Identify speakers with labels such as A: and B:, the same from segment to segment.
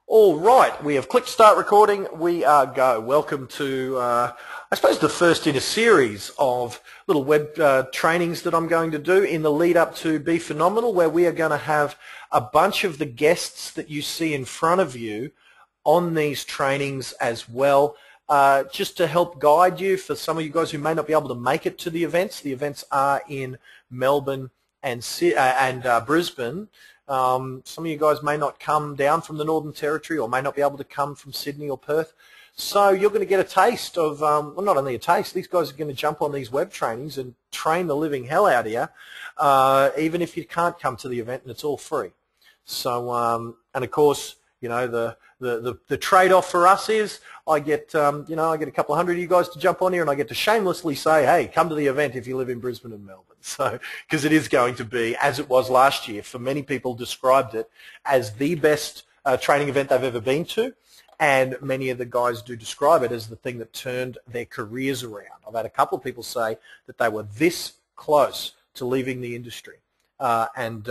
A: All right, we have clicked start recording. We are go. Welcome to, I suppose, the first in a series of little web trainings that I'm going to do in the lead up to Be Phenomenal, where we are going to have a bunch of the guests that you see in front of you on these trainings as well, just to help guide you for some of you guys who may not be able to make it to the events. The events are in Melbourne and Brisbane. Some of you guys may not come down from the Northern Territory or may not be able to come from Sydney or Perth. So you're going to get a taste of, well, not only a taste, these guys are going to jump on these web trainings and train the living hell out of you, even if you can't come to the event, and it's all free. So, and of course, you know, the trade-off for us is I get, you know, I get a couple of hundred of you guys to jump on here, and I get to shamelessly say, hey, come to the event if you live in Brisbane and Melbourne. So, because it is going to be, as it was last year, for many people described it as the best training event they've ever been to, and many of the guys do describe it as the thing that turned their careers around. I've had a couple of people say that they were this close to leaving the industry. And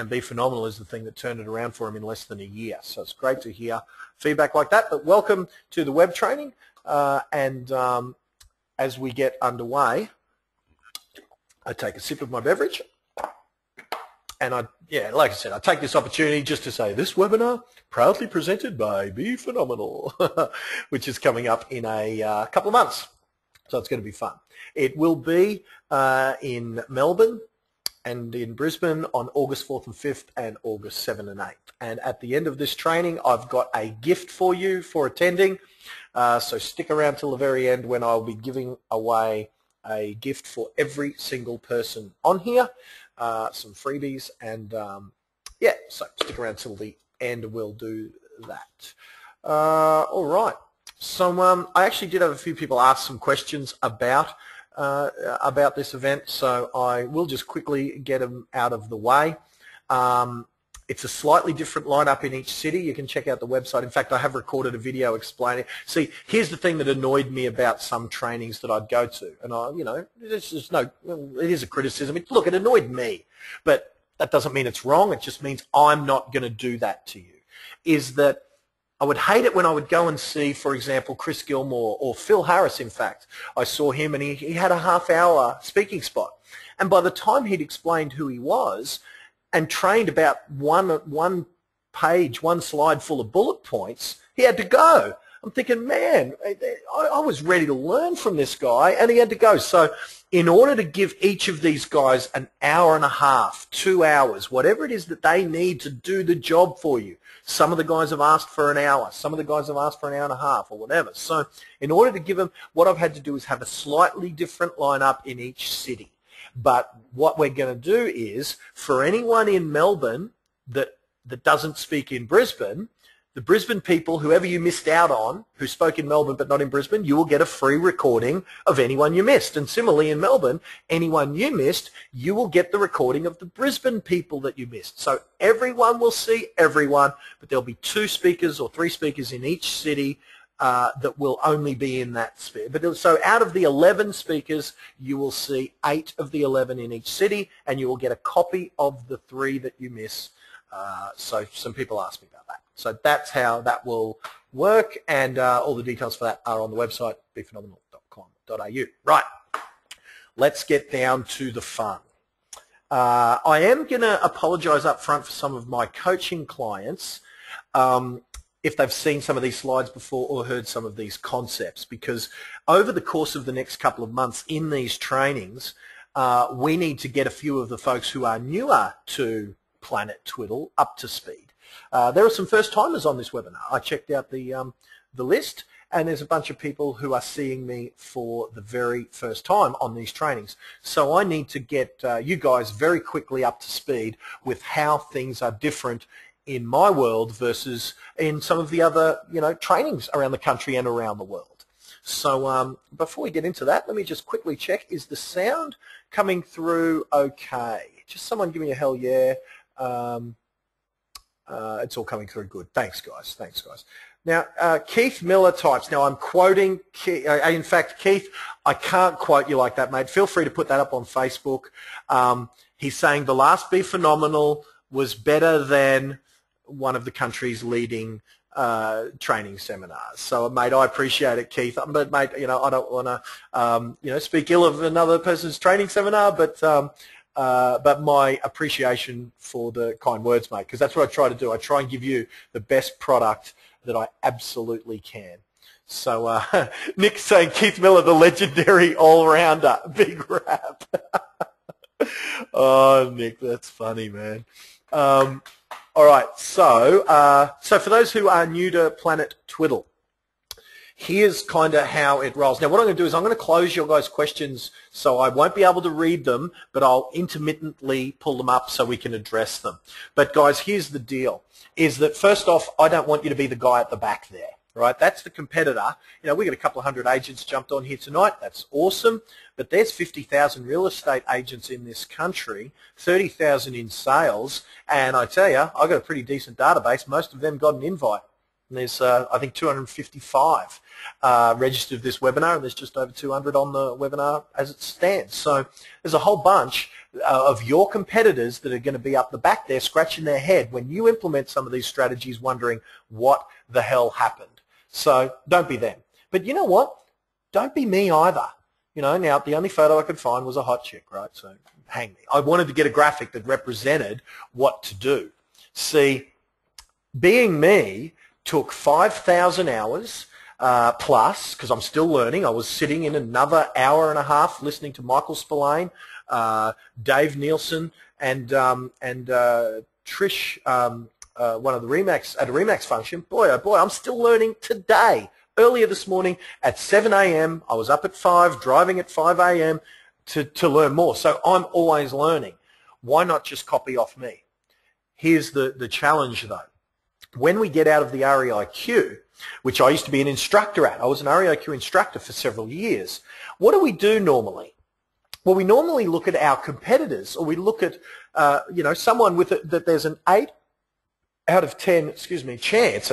A: Be Phenomenal is the thing that turned it around for him in less than a year. So it's great to hear feedback like that. But welcome to the web training. As we get underway, I take a sip of my beverage. And yeah, like I said, I take this opportunity just to say this webinar proudly presented by Be Phenomenal, which is coming up in a couple of months. So it's going to be fun. It will be in Melbourne and in Brisbane on August 4th and 5th and August 7th and 8th. And at the end of this training, I've got a gift for you for attending. So stick around till the very end when I'll be giving away a gift for every single person on here, some freebies, and yeah, so stick around till the end, we'll do that. All right. So I actually did have a few people ask some questions about this event, so I will just quickly get them out of the way. It's a slightly different lineup in each city. You can check out the website. In fact, I have recorded a video explaining. See, here's the thing that annoyed me about some trainings that I'd go to, and you know, it is a criticism. Look, it annoyed me, but that doesn't mean it's wrong. It just means I'm not going to do that to you. Is that I would hate it when I would go and see, for example, Chris Gilmore or Phil Harris. In fact, I saw him and he had a half-hour speaking spot. And by the time he'd explained who he was and trained about one page, one slide full of bullet points, he had to go. I'm thinking, man, I was ready to learn from this guy, and he had to go. So in order to give each of these guys an hour and a half, 2 hours, whatever it is that they need to do the job for you, some of the guys have asked for an hour, some of the guys have asked for an hour and a half or whatever. So in order to give them, what I've had to do is have a slightly different lineup in each city. But what we're going to do is, for anyone in Melbourne that doesn't speak in Brisbane, the Brisbane people, whoever you missed out on, who spoke in Melbourne but not in Brisbane, you will get a free recording of anyone you missed. And similarly in Melbourne, anyone you missed, you will get the recording of the Brisbane people that you missed. So everyone will see everyone, but there'll be 2 speakers or 3 speakers in each city that will only be in that sphere. But so out of the 11 speakers, you will see 8 of the 11 in each city, and you will get a copy of the 3 that you miss. So some people asked me about that. So that's how that will work, and all the details for that are on the website, bephenomenal.com.au. Right, let's get down to the fun. I am going to apologise up front for some of my coaching clients if they've seen some of these slides before or heard some of these concepts, because over the course of the next couple of months in these trainings, we need to get a few of the folks who are newer to Planet Twiddle up to speed. There are some first-timers on this webinar. I checked out the list, and there's a bunch of people who are seeing me for the very first time on these trainings. So I need to get you guys very quickly up to speed with how things are different in my world versus in some of the other, you know, trainings around the country and around the world. So before we get into that, let me just quickly check, is the sound coming through okay? Just someone give me a hell yeah. It's all coming through good. Thanks, guys. Thanks, guys. Now, Keith Miller types. Now, I'm quoting, in fact, Keith, I can't quote you like that, mate. Feel free to put that up on Facebook. He's saying the last Be Phenomenal was better than one of the country's leading training seminars. So, mate, I appreciate it, Keith. But, mate, I don't want to, speak ill of another person's training seminar, but my appreciation for the kind words, mate, because that's what I try to do. I try and give you the best product that I absolutely can. So Nick's saying Keith Miller, the legendary all-rounder. Big rap. Oh, Nick, that's funny, man. All right, so for those who are new to Planet Twiddle, here's kind of how it rolls. Now, what I'm going to do is I'm going to close your guys' questions, so I won't be able to read them, but I'll intermittently pull them up so we can address them. But, guys, here's the deal, is that, first off, I don't want you to be the guy at the back there, right? That's the competitor. We got a couple of hundred agents jumped on here tonight. That's awesome. But there's 50,000 real estate agents in this country, 30,000 in sales, and I tell you, I've got a pretty decent database. Most of them got an invite. And there's, I think, 255 registered this webinar, and there's just over 200 on the webinar as it stands. So there's a whole bunch of your competitors that are going to be up the back there scratching their head when you implement some of these strategies, wondering what the hell happened. So don't be them. But you know what? Don't be me either. Now the only photo I could find was a hot chick, right? So hang me. I wanted to get a graphic that represented what to do. See, being me took 5,000 hours plus, because I'm still learning. I was sitting in another hour and a half listening to Michael Spillane, Dave Nielsen, and Trish, one of the Remax, at a Remax function. Boy, oh boy, I'm still learning today. Earlier this morning at 7 a.m., I was up at 5, driving at 5 a.m. to learn more. So I'm always learning. Why not just copy off me? Here's the challenge, though. When we get out of the REIQ, which I used to be an instructor at, I was an REIQ instructor for several years, what do we do normally? Well, we normally look at our competitors, or we look at, someone with that there's an 8 out of 10 chance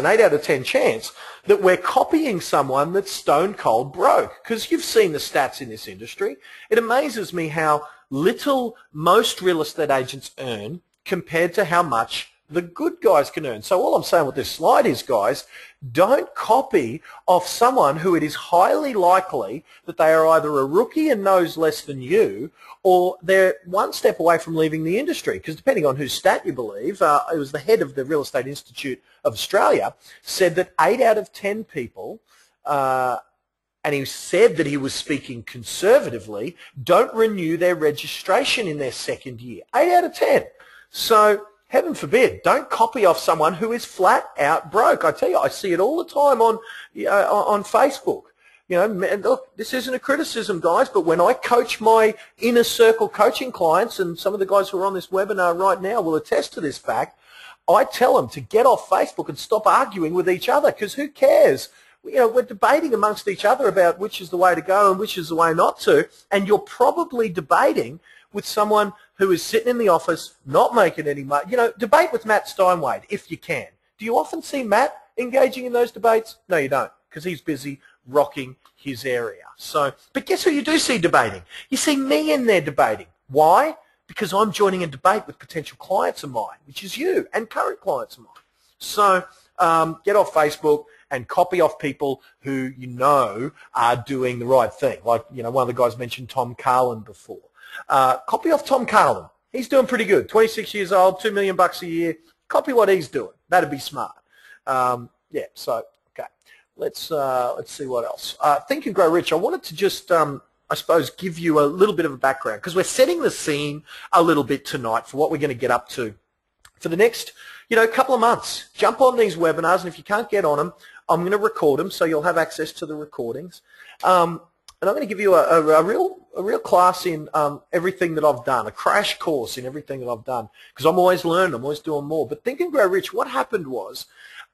A: that we're copying someone that's stone cold broke. Because you've seen the stats in this industry. It amazes me how little most real estate agents earn compared to how much the good guys can earn. So all I'm saying with this slide is, guys, don't copy off someone who it is highly likely that they are either a rookie and knows less than you, or they're one step away from leaving the industry. Because depending on whose stat you believe, it was the head of the Real Estate Institute of Australia, said that 8 out of 10 people, and he said that he was speaking conservatively, don't renew their registration in their second year. 8 out of 10. So heaven forbid, don't copy off someone who is flat out broke. I tell you, I see it all the time on Facebook. Look, this isn't a criticism, guys, but when I coach my inner circle coaching clients, and some of the guys who are on this webinar right now will attest to this fact, I tell them to get off Facebook and stop arguing with each other, because who cares? We're debating amongst each other about which is the way to go and which is the way not to, and you're probably debating with someone who is sitting in the office, not making any money. Debate with Matt Steinwade if you can. Do you often see Matt engaging in those debates? No, you don't, because he's busy rocking his area. So, but guess who you do see debating? You see me in there debating. Why? Because I'm joining a debate with potential clients of mine, which is you, and current clients of mine. So get off Facebook and copy off people who you know are doing the right thing. Like, one of the guys mentioned Tom Carlin before. Copy off Tom Carlin. He's doing pretty good. 26 years old, $2 million a year. Copy what he's doing. That'd be smart. Yeah. So okay, let's see what else. Think and Grow Rich. I wanted to just I suppose give you a little bit of a background, because we're setting the scene a little bit tonight for what we're going to get up to for the next couple of months. Jump on these webinars, and if you can't get on them, I'm going to record them, so you'll have access to the recordings. And I'm going to give you a real class in everything that I've done, a crash course in everything that I've done, because I'm always learning, I'm always doing more. But Think and Grow Rich, what happened was,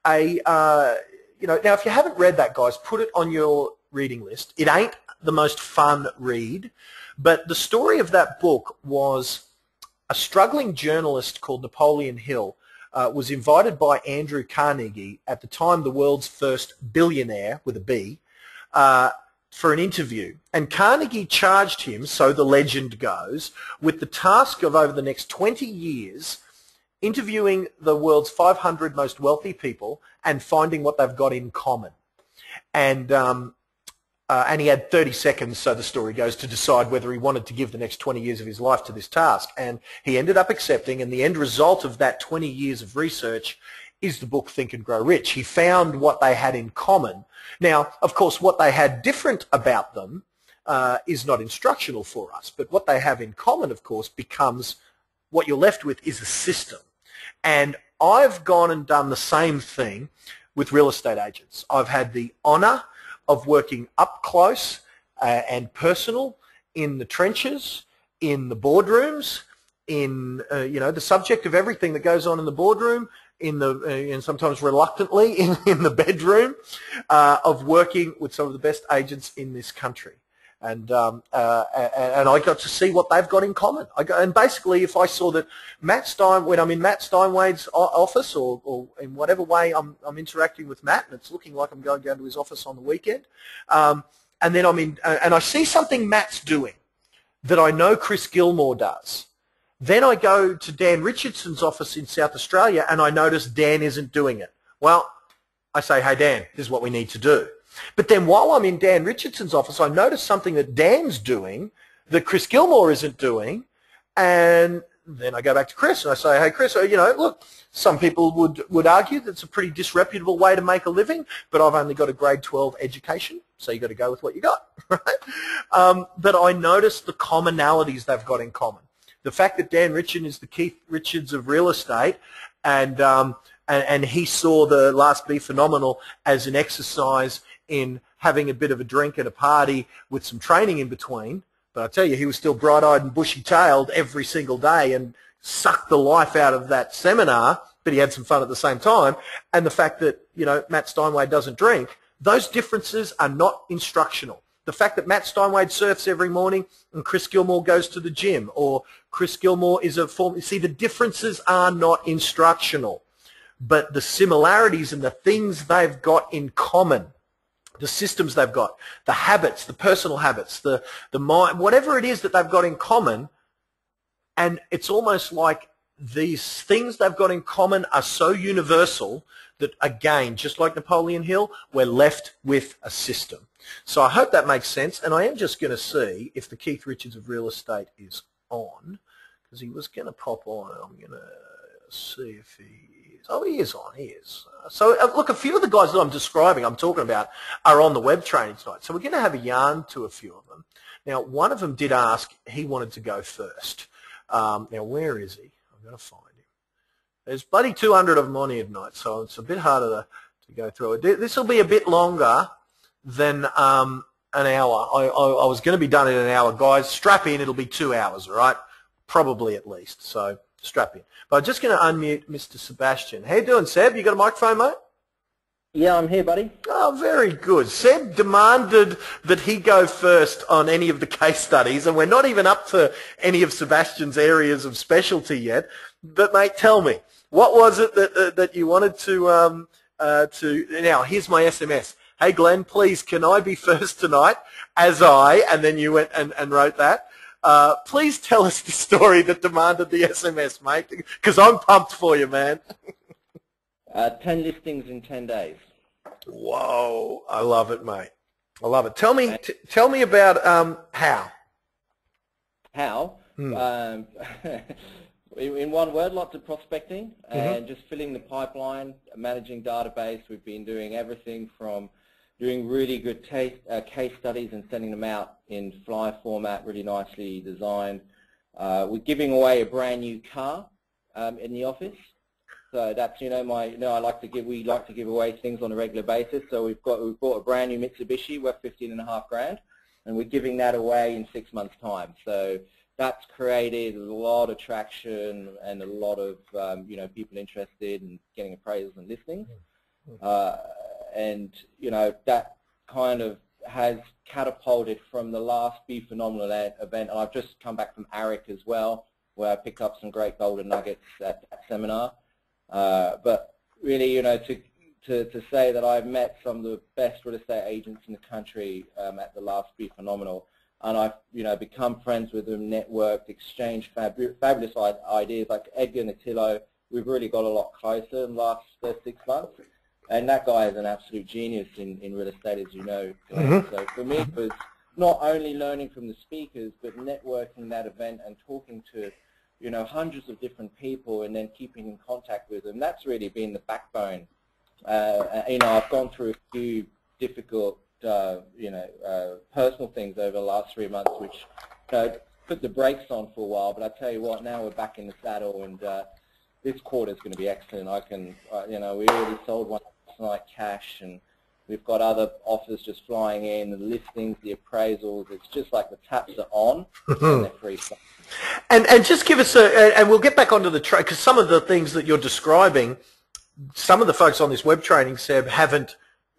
A: now if you haven't read that, guys, put it on your reading list. It ain't the most fun read, but the story of that book was a struggling journalist called Napoleon Hill was invited by Andrew Carnegie, at the time the world's first billionaire with a B, for an interview. And Carnegie charged him, so the legend goes, with the task of over the next 20 years interviewing the world's 500 most wealthy people and finding what they've got in common. And he had 30 seconds, so the story goes, to decide whether he wanted to give the next 20 years of his life to this task. And he ended up accepting, and the end result of that 20 years of research is the book Think and Grow Rich. He found what they had in common. Now, of course, what they had different about them is not instructional for us, but what they have in common, of course, becomes what you're left with is a system. And I've gone and done the same thing with real estate agents. I've had the honour of working up close and personal in the trenches, in the boardrooms, in the subject of everything that goes on in the boardroom, and sometimes reluctantly in the bedroom, of working with some of the best agents in this country. And I got to see what they've got in common. And basically, if I saw that when I'm in Matt Steinwade's office, or in whatever way I'm interacting with Matt, and it's looking like I'm going down to his office on the weekend, and then and I see something Matt's doing that I know Chris Gilmore does. Then I go to Dan Richardson's office in South Australia, and I notice Dan isn't doing it. Well, I say, hey Dan, this is what we need to do. But then while I'm in Dan Richardson's office, I notice something that Dan's doing that Chris Gilmore isn't doing, and then I go back to Chris and I say, hey Chris, look, some people would argue that it's a pretty disreputable way to make a living, but I've only got a grade 12 education, so you've got to go with what you got, right? But I notice the commonalities they've got in common. The fact that Dan Richardson is the Keith Richards of real estate, and he saw the Last Be Phenomenal as an exercise in having a bit of a drink at a party with some training in between. But I tell you, he was still bright-eyed and bushy-tailed every single day and sucked the life out of that seminar, but he had some fun at the same time. And the fact that, Matt Steinwade doesn't drink, those differences are not instructional. The fact that Matt Steinwade surfs every morning and Chris Gilmore goes to the gym, or Chris Gilmore is see, the differences are not instructional. But the similarities and the things they've got in common, the systems they've got, the habits, the personal habits, the mind, whatever it is that they've got in common, and it's almost like these things they've got in common are so universal that, again, just like Napoleon Hill, we're left with a system. So I hope that makes sense, and I am just going to see if the Keith Richards of real estate is on, because he was going to pop on, and I'm going to see if he is. Oh, he is on. He is. So, look, a few of the guys that I'm talking about, are on the web training tonight. So we're going to have a yarn to a few of them. Now, one of them did ask he wanted to go first. Now, where is he? I'm going to find him. There's bloody 200 of them on here tonight, so it's a bit harder to go through it. This will be a bit longer than an hour. I was going to be done in an hour. Guys, strap in. It'll be 2 hours, all right? Probably at least. So strap in. But I'm just going to unmute Mr. Sebastian. How you doing, Seb? You got a microphone, mate?
B: Yeah, I'm here, buddy.
A: Oh, very good. Seb demanded that he go first on any of the case studies, and we're not even up to any of Sebastian's areas of specialty yet. But, mate, tell me, what was it that you wanted to now, here's my SMS. Hey, Glenn, please, can I be first tonight? And then you went and wrote that. Please tell us the story that demanded the SMS, mate, because I'm pumped for you, man.
B: 10 listings in 10 days.
A: Whoa, I love it, mate. I love it. Tell me about how.
B: How? In one word, lots of prospecting and just filling the pipeline, managing database. We've been doing everything from doing really good case studies and sending them out in flyer format, really nicely designed. We're giving away a brand new car in the office. So that's, we like to give away things on a regular basis. So we bought a brand new Mitsubishi worth 15.5 grand, and we're giving that away in 6 months' time. So that's created a lot of traction and a lot of people interested in getting appraisals and listings. And that kind of has catapulted from the Last Be Phenomenal event. And I've just come back from ARIC as well, where I picked up some great golden nuggets at that seminar. But really, to say that I've met some of the best real estate agents in the country at the Last Be Phenomenal, and I've become friends with them, networked, exchanged fabulous ideas like Edgar Natillo, we've really got a lot closer in the last 6 months. And that guy is an absolute genius in real estate, as you know. So for me, it was not only learning from the speakers, but networking that event and talking to, you know, hundreds of different people and then keeping in contact with them. That's really been the backbone. You know, I've gone through a few difficult, you know, personal things over the last 3 months, which put the brakes on for a while. But I tell you what, now we're back in the saddle, and this quarter is going to be excellent. I can, you know, we already sold one last night cash, and we've got other offers just flying in, the listings, the appraisals. It's just like the taps are on and they're free.
A: And just give us and we'll get back onto the trade, because some of the things that you're describing, some of the folks on this web training, Seb,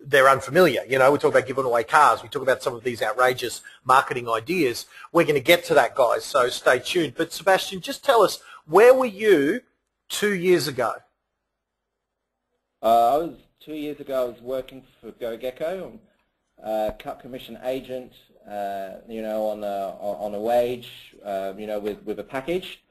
A: they're unfamiliar. You know, we talk about giving away cars. We talk about some of these outrageous marketing ideas. We're going to get to that, guys, so stay tuned. But Sebastian, just tell us, where were you 2 years ago?
B: 2 years ago, I was working for GoGecko, cut commission agent, you know, on a wage, you know, with a package.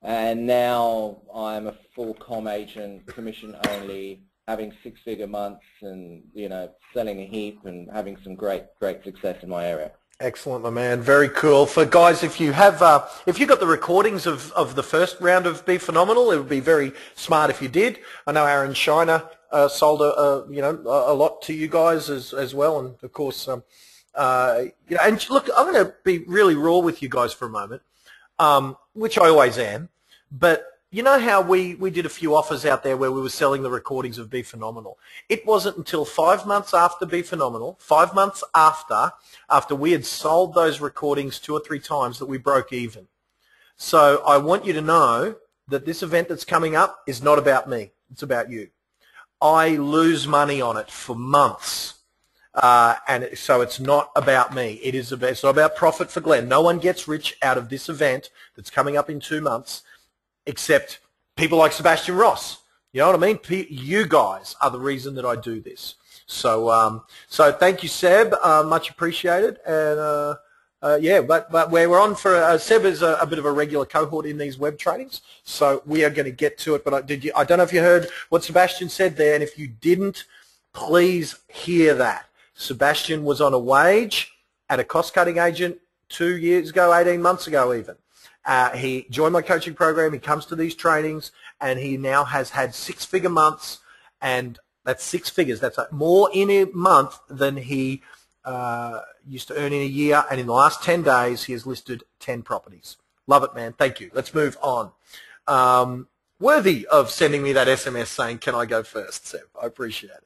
B: And now I'm a full com agent, commission only, having 6-figure months, and, you know, selling a heap and having some great success in my area.
A: Excellent, my man. Very cool. For guys, if you have, if you got the recordings of the first round of Be Phenomenal, it would be very smart if you did. I know Aaron Shiner sold you know, a lot to you guys as well, and of course, you know, and look, I'm going to be really raw with you guys for a moment, which I always am, but you know how we did a few offers out there where we were selling the recordings of Be Phenomenal. It wasn't until 5 months after Be Phenomenal, 5 months after we had sold those recordings 2 or 3 times, that we broke even. So I want you to know that this event that's coming up is not about me. It's about you. I lose money on it for months. And so it's not about me. It's not about profit for Glenn. No one gets rich out of this event that's coming up in 2 months, except people like Sebastian Ross. You know what I mean? You guys are the reason that I do this. So so thank you, Seb. Much appreciated. And yeah, but we're on for Seb is a bit of a regular cohort in these web trainings, so we are going to get to it. But I don't know if you heard what Sebastian said there, and if you didn't, please hear that. Sebastian was on a wage at a cost-cutting agent 2 years ago, 18 months ago even. He joined my coaching program. He comes to these trainings, and he now has had 6-figure months, and that's 6 figures. That's more in a month than he used to earn in a year, and in the last 10 days, he has listed 10 properties. Love it, man. Thank you. Let's move on. Worthy of sending me that SMS saying, can I go first, Seb? I appreciate it.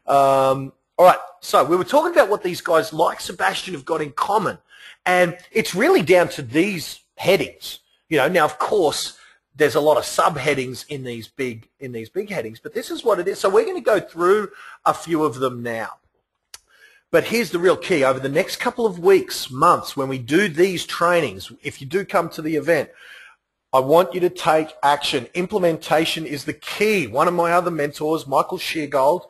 A: All right, so we were talking about what these guys like Sebastian have got in common, and it's really down to these headings. You know, now, of course, there's a lot of subheadings in these big headings, but this is what it is. So we're going to go through a few of them now. But here's the real key. Over the next couple of weeks, months, when we do these trainings, if you do come to the event, I want you to take action. Implementation is the key. One of my other mentors, Michael Sheargold,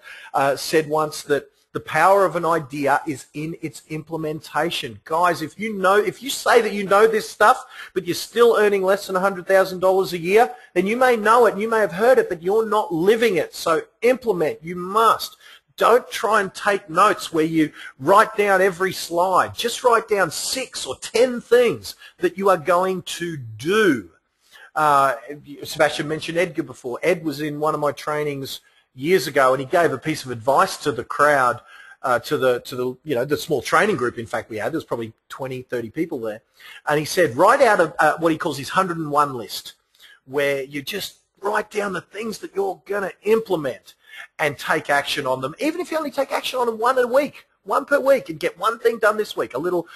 A: said once that the power of an idea is in its implementation. Guys, if you say that you know this stuff, but you're still earning less than $100,000 a year, then you may know it and you may have heard it, but you're not living it. So implement. You must. Don't try and take notes where you write down every slide. Just write down 6 or 10 things that you are going to do. Sebastian mentioned Edgar before. Ed was in one of my trainings years ago, and he gave a piece of advice to the crowd, to the you know, the small training group. In fact, we had, there was probably 20, 30 people there, and he said, write out what he calls his 101 list, where you just write down the things that you're going to implement and take action on them. Even if you only take action on them one per week, and get one thing done this week, a little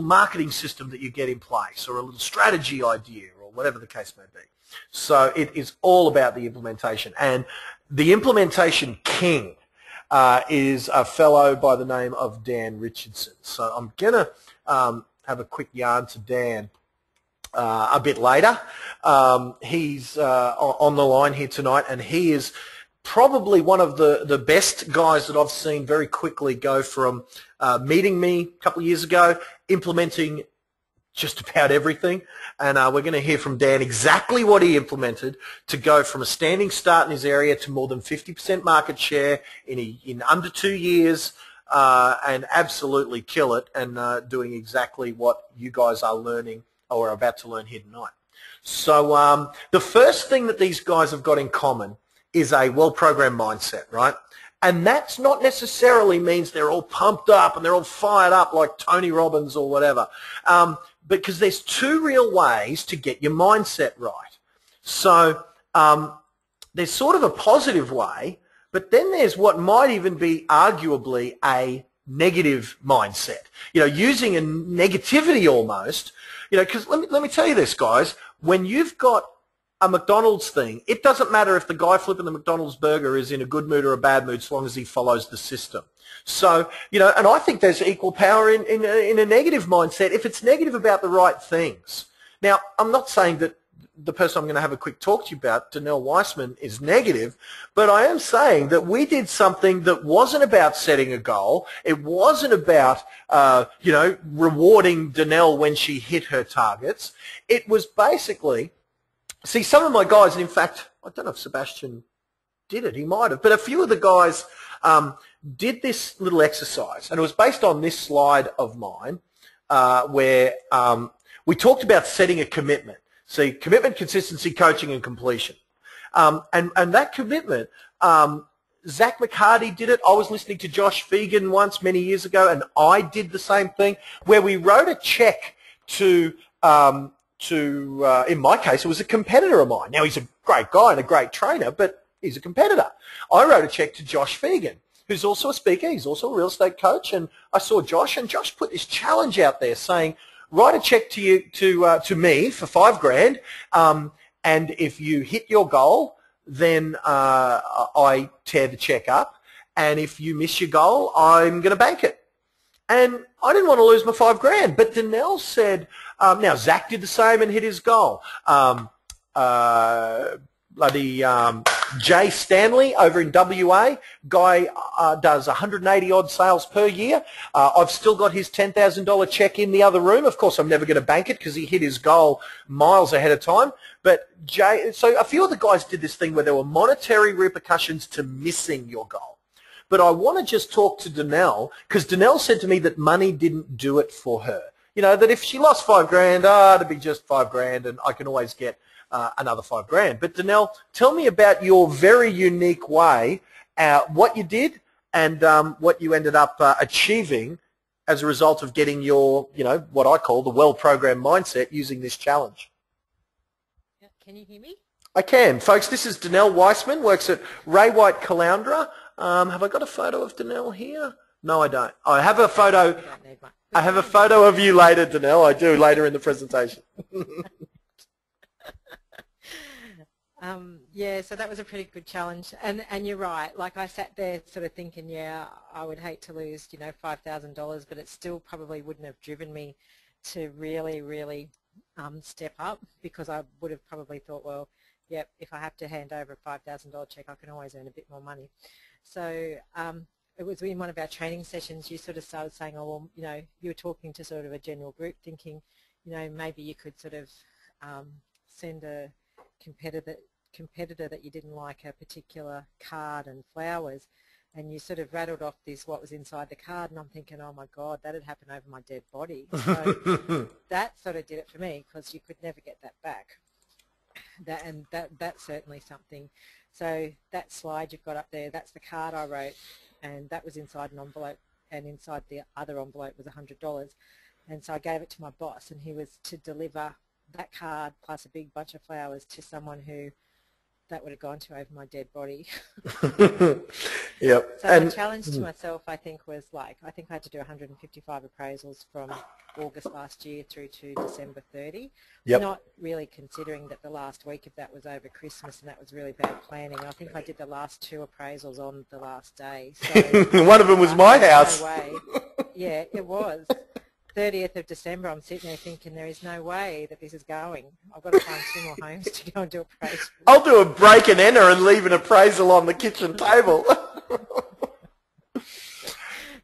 A: marketing system that you get in place, or a little strategy idea, or whatever the case may be. So it is all about the implementation. And the implementation king is a fellow by the name of Dan Richardson. So I'm going to have a quick yarn to Dan a bit later. He's on the line here tonight, and he is probably one of the best guys that I've seen very quickly go from meeting me a couple of years ago, implementing just about everything. And we're going to hear from Dan exactly what he implemented to go from a standing start in his area to more than 50% market share in under 2 years, and absolutely kill it, and doing exactly what you guys are learning or are about to learn here tonight. So the first thing that these guys have got in common is a well-programmed mindset, right? And that's not necessarily means they're all pumped up and they're all fired up like Tony Robbins or whatever, because there's two real ways to get your mindset right. So there's sort of a positive way, but then there's what might even be arguably a negative mindset, using a negativity almost, because let me tell you this, guys, when you've got a McDonald's thing, it doesn't matter if the guy flipping the McDonald's burger is in a good mood or a bad mood, as long as he follows the system. So, and I think there's equal power in a negative mindset if it's negative about the right things. Now, I'm not saying that the person I'm going to have a quick talk to you about, Danelle Weissman, is negative, but I am saying that we did something that wasn't about setting a goal. It wasn't about, rewarding Danelle when she hit her targets. It was basically, see, some of my guys, and in fact, I don't know if Sebastian did it, he might have, but a few of the guys did this little exercise, and it was based on this slide of mine where we talked about setting a commitment. See, commitment, consistency, coaching, and completion. And that commitment, Zach McCarty did it. I was listening to Josh Fegan once many years ago, and I did the same thing, where we wrote a check to in my case, it was a competitor of mine. Now, he's a great guy and a great trainer, but he's a competitor. I wrote a check to Josh Fegan, who's also a speaker. He's also a real estate coach, and I saw Josh, and Josh put this challenge out there saying, write a check to you to me for $5,000, and if you hit your goal, then I tear the check up, and if you miss your goal, I'm going to bank it. And I didn't want to lose my $5,000, but Danelle said, now Zach did the same and hit his goal. Jay Stanley over in WA, guy does 180 odd sales per year. I've still got his $10,000 check in the other room. Of course, I'm never going to bank it because he hit his goal miles ahead of time. But Jay, so a few of the guys did this thing where there were monetary repercussions to missing your goal. But I want to just talk to Danelle, because Danelle said to me that money didn't do it for her. That if she lost $5,000, it'd be just $5,000, and I can always get another $5,000. But Danelle, tell me about your very unique way, what you did, and what you ended up achieving as a result of getting your, what I call the well-programmed mindset using this challenge.
C: Can you hear me?
A: I can. Folks, this is Danelle Weissman, works at Ray White Caloundra. Have I got a photo of Danelle here? No, I don't. I have a photo. I have a photo of you later, Danelle. I do, later in the presentation.
C: Yeah, so that was a pretty good challenge, and you're right. Like, I sat there sort of thinking, yeah, I would hate to lose, $5,000, but it still probably wouldn't have driven me to really step up, because I would have probably thought, well, yep, if I have to hand over a $5,000 check, I can always earn a bit more money. So it was in one of our training sessions, you sort of started saying, oh, well, you were talking to sort of a general group, thinking, maybe you could sort of send a competitor that you didn't like a particular card and flowers, and you sort of rattled off what was inside the card, and I'm thinking, oh my God, that had happened over my dead body. So that sort of did it for me, because you could never get that back. That's certainly something. So that slide you've got up there, that's the card I wrote, and that was inside an envelope, and inside the other envelope was $100. And so I gave it to my boss, and he was to deliver that card plus a big bunch of flowers to someone who that would have gone to over my dead body.
A: Yep.
C: So and the challenge to myself, I think, was I had to do 155 appraisals from August last year through to December 30.
A: Yep.
C: Not really considering that the last week of that was over Christmas, and that was really bad planning. I think I did the last 2 appraisals on the last day. So
A: one of them was my house.
C: No way. Yeah, it was. 30th of December, I'm sitting there thinking, there is no way that this is going. I've got to find 2 more homes to go and do appraisal.
A: I'll do a break and enter and leave an appraisal on the kitchen table.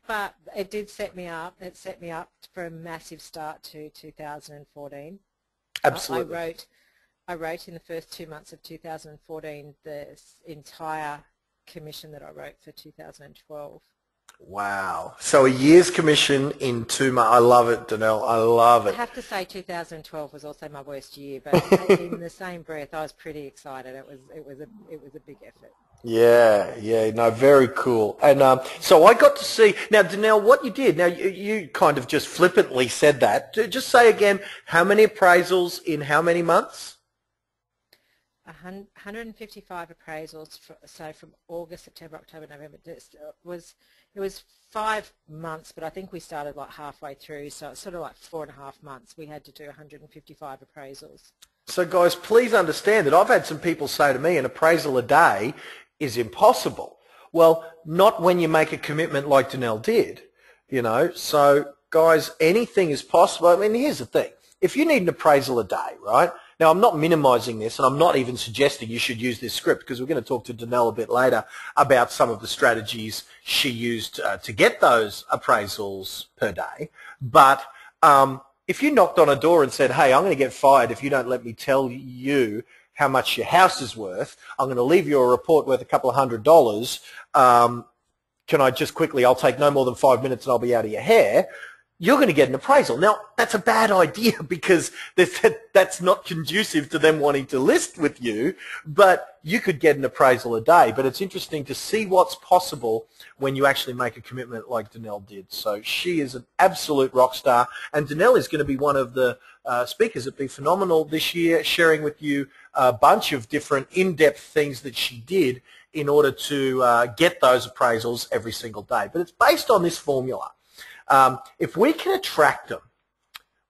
C: But it did set me up. It set me up for a massive start to 2014.
A: Absolutely.
C: I wrote in the first 2 months of 2014 the entire commission that I wrote for 2012.
A: Wow. So a year's commission in 2 months. I love it, Danelle. I love it.
C: I have to say 2012 was also my worst year, but in the same breath, I was pretty excited. It was a big effort.
A: Yeah, no, very cool. And so I got to see, now Danelle, what you did, now you kind of just flippantly said that. Just say again, how many appraisals in how many months?
C: 155 appraisals, so from August, September, October, November. It was 5 months, but I think we started like halfway through, so it's sort of like 4.5 months. We had to do 155 appraisals. So
A: guys, please understand that I've had some people say to me, an appraisal a day is impossible. Well, not when you make a commitment like Danelle did, you know. So guys, anything is possible. I mean, here's the thing. If you need an appraisal a day, right? Now, I'm not minimizing this, and I'm not even suggesting you should use this script, because we're going to talk to Danelle a bit later about some of the strategies she used to get those appraisals per day. But if you knocked on a door and said, hey, I'm going to get fired if you don't let me tell you how much your house is worth, I'm going to leave you a report worth a couple of $100, can I just quickly, I'll take no more than 5 minutes and I'll be out of your hair, you're going to get an appraisal. Now, that's a bad idea, because that's not conducive to them wanting to list with you, but you could get an appraisal a day. But it's interesting to see what's possible when you actually make a commitment like Danelle did. So she is an absolute rock star, and Danelle is going to be one of the speakers at Be Phenomenal this year, sharing with you a bunch of different in-depth things that she did in order to get those appraisals every single day. But it's based on this formula. If we can attract them,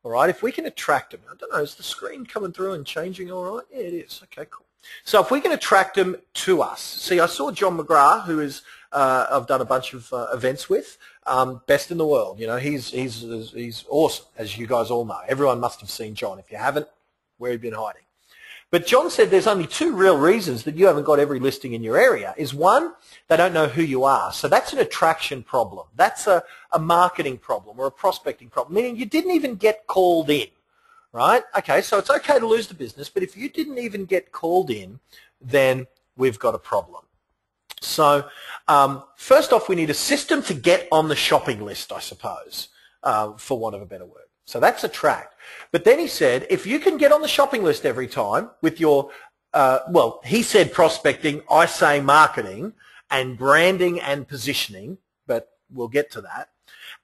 A: all right, if we can attract them, I don't know, is the screen coming through and changing all right? Yeah, it is. Okay, cool. So if we can attract them to us, see, I saw John McGrath, who is, I've done a bunch of events with, best in the world. You know, he's awesome, as you guys all know. Everyone must have seen John. If you haven't, where have you been hiding? But John said there's only 2 real reasons that you haven't got every listing in your area. Is one, they don't know who you are. So that's an attraction problem. That's a marketing problem or a prospecting problem, meaning you didn't even get called in, right? Okay, so it's okay to lose the business, but if you didn't even get called in, then we've got a problem. So first off, we need a system to get on the shopping list, I suppose, for want of a better word. So that's attract. But then he said, if you can get on the shopping list every time with your, well, he said prospecting, I say marketing, and branding and positioning, but we'll get to that.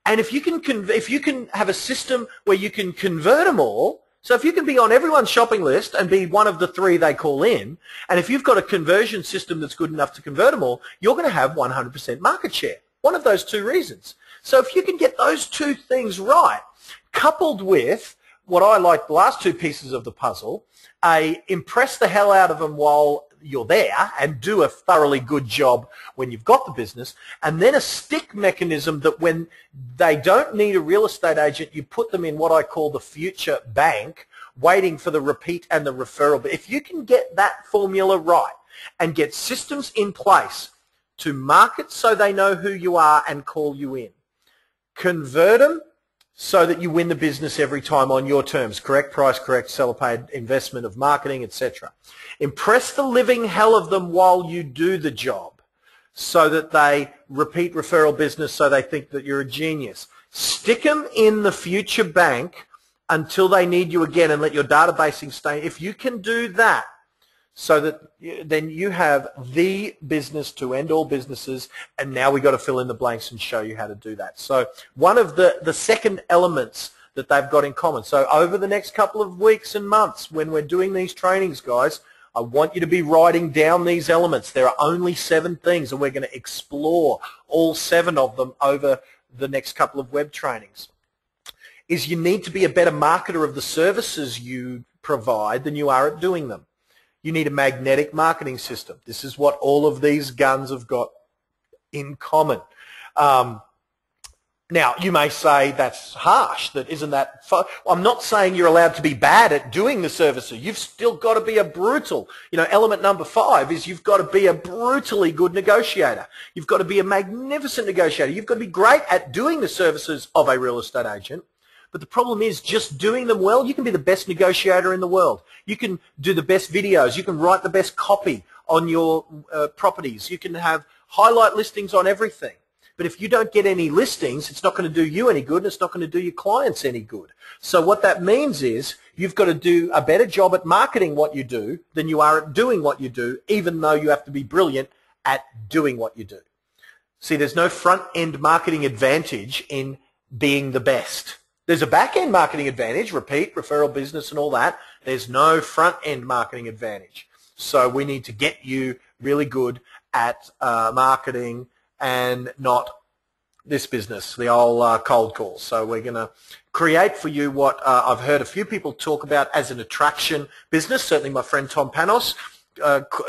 A: And if you can have a system where you can convert them all, so if you can be on everyone's shopping list and be one of the 3 they call in, and if you've got a conversion system that's good enough to convert them all, you're going to have 100% market share. One of those 2 reasons. So if you can get those 2 things coupled with what I like, the last 2 pieces of the puzzle, impress the hell out of them while you're there and do a thoroughly good job when you've got the business, and then a stick mechanism that when they don't need a real estate agent, you put them in what I call the future bank, waiting for the repeat and the referral. But if you can get that formula right and get systems in place to market so they know who you are and call you in, convert them so that you win the business every time on your terms, correct price, correct seller paid, investment of marketing, etc. Impress the living hell of them while you do the job so that they repeat referral business, so they think that you're a genius. Stick them in the future bank until they need you again and let your databasing stay. If you can do that, so that then you have the business to end all businesses, and now we've got to fill in the blanks and show you how to do that. So one of the second elements that they've got in common. So over the next couple of weeks and months when we're doing these trainings, guys, I want you to be writing down these elements. There are only 7 things, and we're going to explore all 7 of them over the next couple of web trainings. Is you need to be a better marketer of the services you provide than you are at doing them. You need a magnetic marketing system. This is what all of these guns have got in common. Now, you may say that's harsh, that isn't that... I'm not saying you're allowed to be bad at doing the services. You've still got to be a brutal... element number 5 is you've got to be a brutally good negotiator. You've got to be a magnificent negotiator. You've got to be great at doing the services of a real estate agent. But the problem is just doing them well. You can be the best negotiator in the world. You can do the best videos. You can write the best copy on your properties. You can have highlight listings on everything. But if you don't get any listings, it's not going to do you any good, and it's not going to do your clients any good. So what that means is you've got to do a better job at marketing what you do than you are at doing what you do, even though you have to be brilliant at doing what you do. See, there's no front-end marketing advantage in being the best. There's a back-end marketing advantage, repeat, referral business and all that. There's no front-end marketing advantage. So we need to get you really good at marketing and not this business, the old cold calls. So we're going to create for you what I've heard a few people talk about as an attraction business. Certainly my friend Tom Panos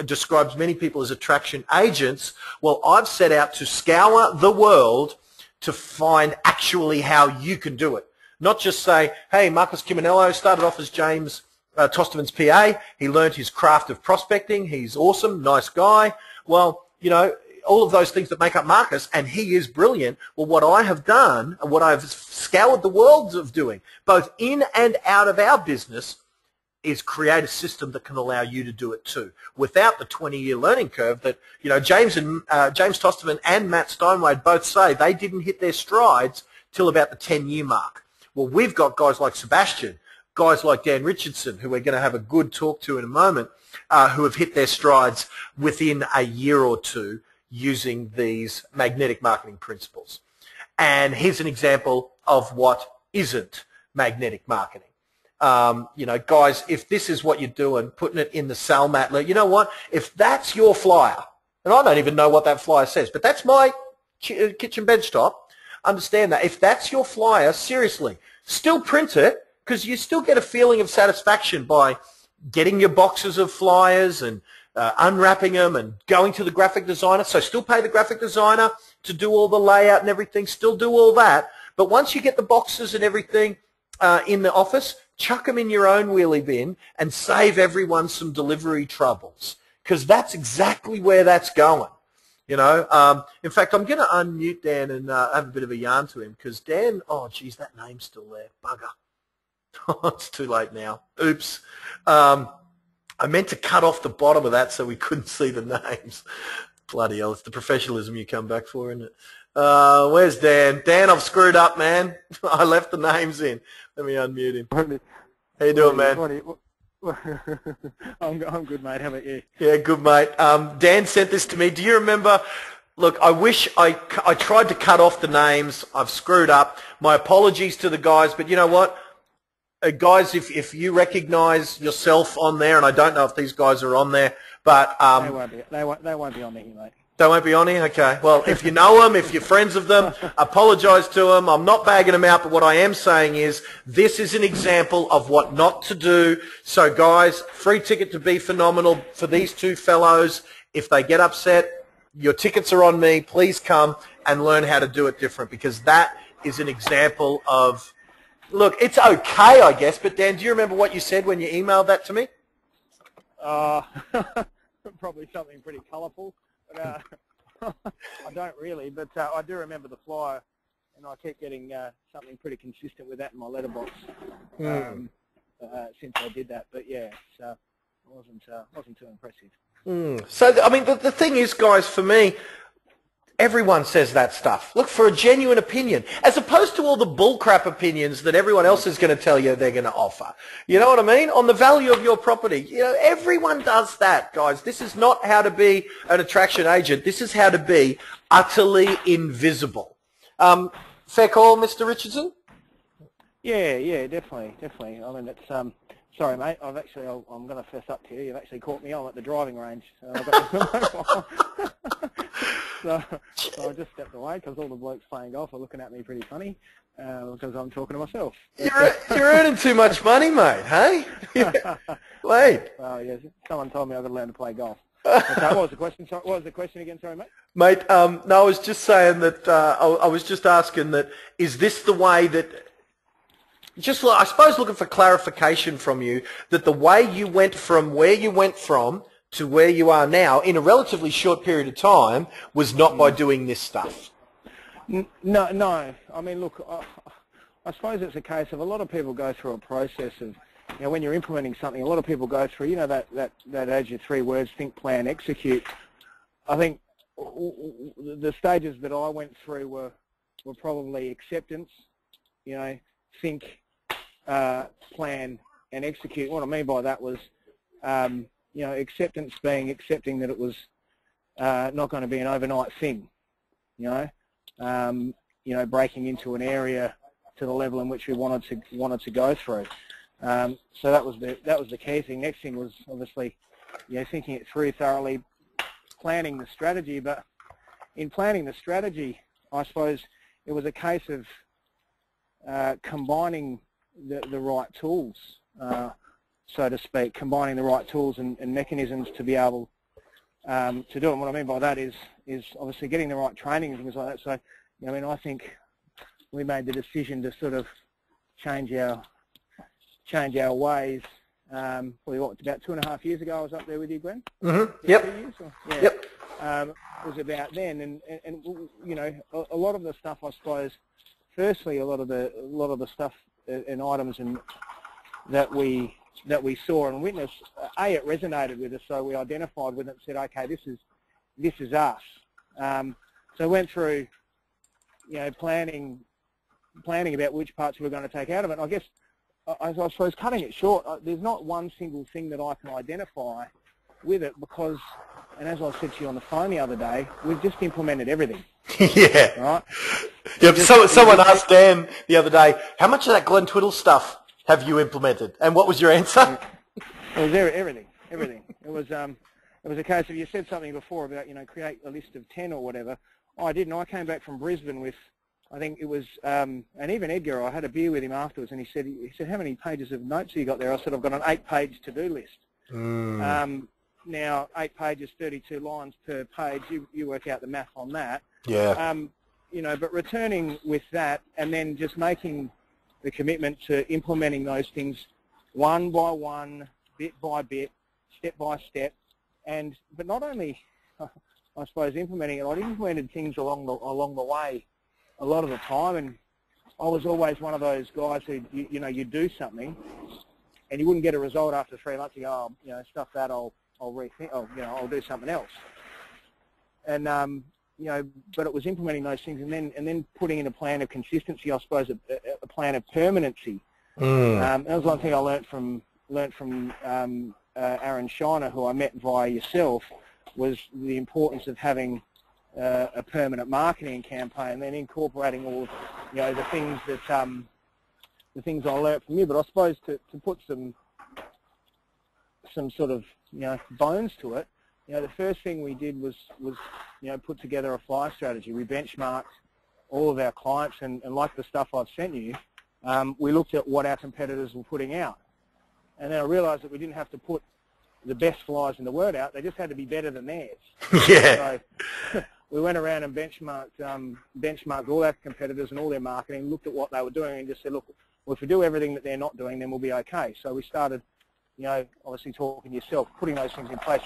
A: describes many people as attraction agents. Well, I've set out to scour the world to find actually how you can do it. Not just say, hey, Marcus Ciminello started off as James Tosterman's PA. He learned his craft of prospecting. He's awesome, nice guy. Well, all of those things that make up Marcus, and he is brilliant. Well, what I have done, and what I've scoured the world of doing, both in and out of our business, is create a system that can allow you to do it too, without the 20-year learning curve that, James Tosterman and Matt Steinway both say they didn't hit their strides till about the 10-year mark. Well, we've got guys like Sebastian, guys like Dan Richardson, who we're going to have a good talk to in a moment, who have hit their strides within a year or two, using these magnetic marketing principles. And here's an example of what isn't magnetic marketing. Guys, if this is what you're doing, putting it in the Salmat, you know what? If that's your flyer, and I don't even know what that flyer says, but that's my kitchen benchtop, understand that. If that's your flyer, seriously, still print it, because you still get a feeling of satisfaction by getting your boxes of flyers and unwrapping them and going to the graphic designer. So still pay the graphic designer to do all the layout and everything, still do all that. But once you get the boxes and everything in the office, chuck them in your own wheelie bin and save everyone some delivery troubles, because that's exactly where that's going. In fact, I'm going to unmute Dan and have a bit of a yarn to him, because Dan, oh, geez, that name's still there. Bugger. It's too late now. Oops. I meant to cut off the bottom of that so we couldn't see the names. Bloody hell, it's the professionalism you come back for, isn't it? Where's Dan? Dan, I've screwed up, man. I left the names in. Let me unmute him. How you doing, man?
D: I'm good, mate. How about you?
A: Yeah, good, mate. Dan sent this to me. Do you remember? Look, I wish I tried to cut off the names. I've screwed up. My apologies to the guys, but you know what? Guys, if you recognise yourself on there, and I don't know if these guys are on there, but
D: they won't be on there, mate.
A: They won't be on here? Okay. Well, if you know them, if you're friends of them, apologise to them. I'm not bagging them out, but what I am saying is this is an example of what not to do. So, guys, free ticket to Be Phenomenal for these two fellows. If they get upset, your tickets are on me. Please come and learn how to do it different, because that is an example of... Look, it's okay, I guess, but Dan, do you remember what you said when you emailed that to me?
D: Probably something pretty colourful. But, I don't really, but I do remember the flyer, and I keep getting something pretty consistent with that in my letterbox since I did that. But yeah, it wasn't too impressive.
A: So, I mean, the thing is, guys, for me, everyone says that stuff. Look for a genuine opinion, as opposed to all the bullcrap opinions that everyone else is going to tell you they're going to offer. You know what I mean? On the value of your property. Everyone does that, guys. This is not how to be an attraction agent. This is how to be utterly invisible. Fair call, Mr. Richardson?
D: Yeah, definitely. I mean, it's sorry, mate. I'm going to fess up to you. You've actually caught me on at the driving range. So I just stepped away because all the blokes playing golf are looking at me pretty funny because I'm talking to myself.
A: You're earning too much money, mate, hey? Wait.
D: Well, yeah, someone told me I've got to learn to play golf. What was the question? Sorry, what was the question again? Sorry, mate.
A: Mate, no, I was just saying that, I was just asking that, is this the way that, just I suppose looking for clarification from you, that the way you went from where you went from to where you are now in a relatively short period of time was not by doing this stuff?
D: No. I mean, look, I suppose it's a case of a lot of people go through a process of, when you're implementing something, a lot of people go through, that adage of 3 words, think, plan, execute. I think the stages that I went through were probably acceptance, think, plan, and execute. What I mean by that was, acceptance being accepting that it was not going to be an overnight thing, breaking into an area to the level in which we wanted to go through. So that was the key thing. Next thing was obviously, thinking it through thoroughly, planning the strategy. But in planning the strategy, I suppose it was a case of combining the right tools, so to speak, combining the right tools and mechanisms to be able to do it. And what I mean by that is obviously getting the right training and things like that. So, I think we made the decision to sort of change our ways. Probably about 2.5 years ago I was up there with you, Glenn.
A: Mm-hmm. Yep.
D: 2 years, yeah.
A: Yep.
D: It was about then, and a lot of the stuff, I suppose. Firstly, a lot of the stuff and items that we saw and witnessed. It resonated with us, so we identified with it and said, okay, this is us. So I went through, planning about which parts we were going to take out of it. And I guess, I suppose, cutting it short, there's not one single thing that I can identify with it because, and as I said to you on the phone the other day, we've just implemented everything.
A: Yeah.
D: Right?
A: Yep. Someone asked Dan the other day, how much of that Glenn Twiddle stuff have you implemented? And what was your answer?
D: It was everything. It was a case of, you said something before about, create a list of 10 or whatever. I didn't. I came back from Brisbane with, I think it was, and even Edgar, I had a beer with him afterwards, and he said, how many pages of notes have you got there? I said, I've got an 8-page to-do list. Now, 8 pages, 32 lines per page. You work out the math on that.
A: Yeah.
D: But returning with that, and then just making the commitment to implementing those things one by one, bit by bit, step by step, but not only, I suppose, implementing it. I implemented things along the way a lot of the time, and I was always one of those guys who, you do something, and you wouldn't get a result after 3 months. You go, stuff that, I'll rethink, I'll do something else. And but it was implementing those things, and then putting in a plan of consistency. I suppose a plan of permanency. That was one thing I learnt from Aaron Shiner, who I met via yourself, was the importance of having a permanent marketing campaign, and then incorporating all the things that the things I learnt from you. But I suppose to put some sort of bones to it, the first thing we did was put together a flyer strategy. We benchmarked all of our clients, and like the stuff I've sent you, we looked at what our competitors were putting out, and then I realised that we didn't have to put the best flyers in the world out; they just had to be better than theirs.
A: Yeah.
D: So we went around and benchmarked all our competitors and all their marketing, looked at what they were doing, and just said, look, well, if we do everything that they're not doing, then we'll be okay. So we started, obviously talking to yourself, putting those things in place,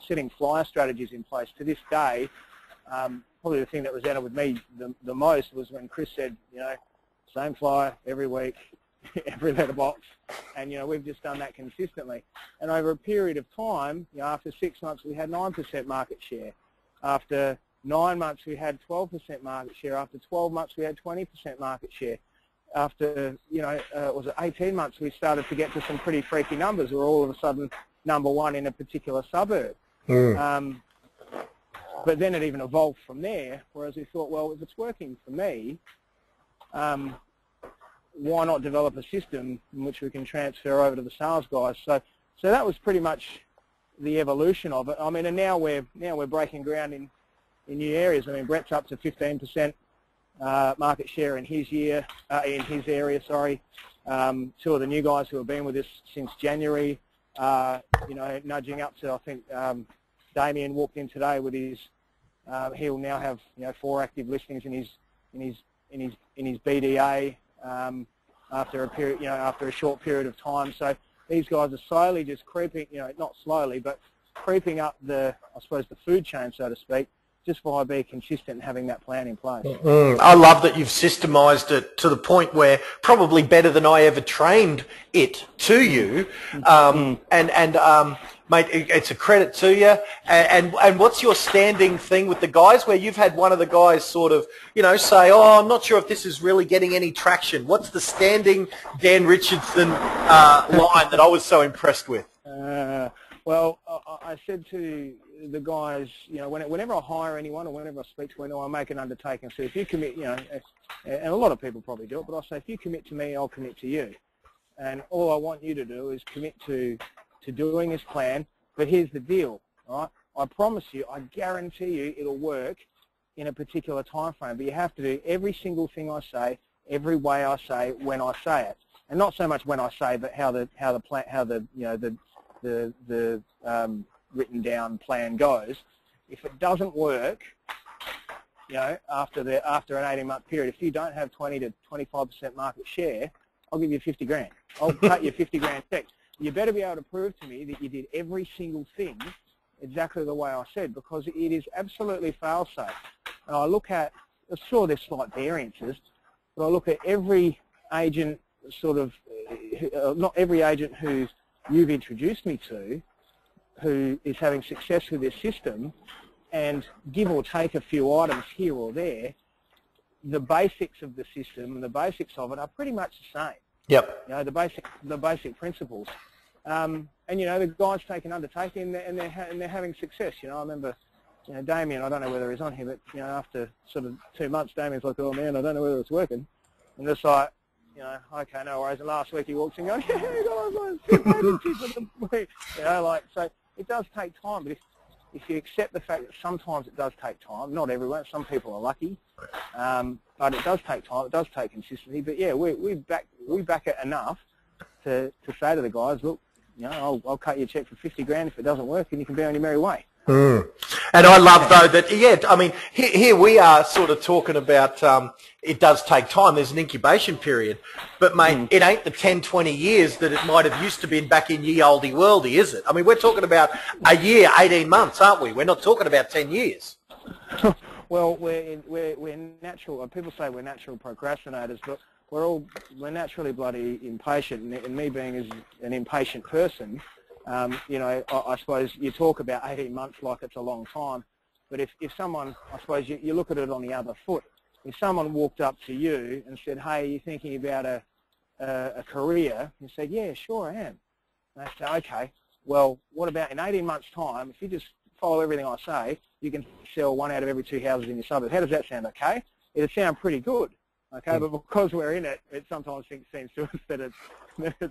D: setting flyer strategies in place. To this day, probably the thing that resonated with me the most was when Chris said, same flyer every week, every letterbox, and we've just done that consistently. And over a period of time, after 6 months we had 9% market share. After 9 months we had 12% market share. After 12 months we had 20% market share. After was it 18 months, we started to get to some pretty freaky numbers. We're all of a sudden #1 in a particular suburb. But then it even evolved from there. Whereas we thought, well, if it's working for me, why not develop a system in which we can transfer over to the sales guys? So that was pretty much the evolution of it. I mean, and now we're breaking ground in new areas. I mean, Brett's up to 15% market share in his area. Sorry, 2 of the new guys who have been with us since January, nudging up to, I think, Damien walked in today with his, he'll now have 4 active listings in his BDA after a period, after a short period of time. So these guys are slowly just creeping, not slowly, but creeping up the, I suppose, the food chain, so to speak, just by being consistent and having that plan in place.
A: I love that you've systemised it to the point where probably better than I ever trained it to you. Mate, it's a credit to you. And what's your standing thing with the guys where you've had one of the guys sort of, say, oh, I'm not sure if this is really getting any traction. What's the standing Dan Richardson line that I was so impressed with?
D: Well, I said to the guys, whenever I hire anyone or whenever I speak to anyone, I make an undertaking. So if you commit, and a lot of people probably do it, but I'll say, if you commit to me, I'll commit to you. And all I want you to do is commit to doing this plan. But here's the deal, all right? I promise you, I guarantee you it'll work in a particular time frame. But you have to do every single thing I say, every way I say, when I say it. And not so much when I say, but how the written down plan goes. If it doesn't work, after an 18-month period, if you don't have 20 to 25% market share, I'll give you 50 grand. I'll cut you 50 grand check. You better be able to prove to me that you did every single thing exactly the way I said, because it is absolutely fail-safe. And I look at, sure there's slight variances, but I look at every agent not every agent who you've introduced me to, who is having success with their system, and give or take a few items here or there, the basics of the system and the basics of it are pretty much the same.
A: Yep.
D: The basic principles. And the guys take an undertaking and they're having success. I remember, Damien, I don't know whether he's on here, but after sort of 2 months, Damien's like, oh man, I don't know whether it's working. And just like, okay, no worries. And last week he walks in going, yeah, guys, so it does take time. But if you accept the fact that sometimes it does take time, not everyone, some people are lucky, but it does take time, it does take consistency. But yeah, we back it enough to say to the guys, look, I'll cut you a check for 50 grand if it doesn't work, and you can be on your merry way.
A: And I love, though, that, here we are sort of talking about it does take time. There's an incubation period. But, mate, it ain't the 10, 20 years that it might have used to been back in ye olde worldy, is it? We're talking about a year, 18 months, aren't we? We're not talking about 10 years.
D: Well, we're natural. People say we're natural procrastinators, but we're naturally bloody impatient. And me being an impatient person, I suppose you talk about 18 months like it's a long time, but if someone, I suppose you look at it on the other foot, if someone walked up to you and said, hey, are you thinking about a career? You said, yeah, sure I am. And they say, okay, well, what about in 18 months' time, if you just follow everything I say, you can sell 1 out of every 2 houses in your suburb. How does that sound, okay? It'd sound pretty good, okay, but because we're in it, it sometimes seems to us that it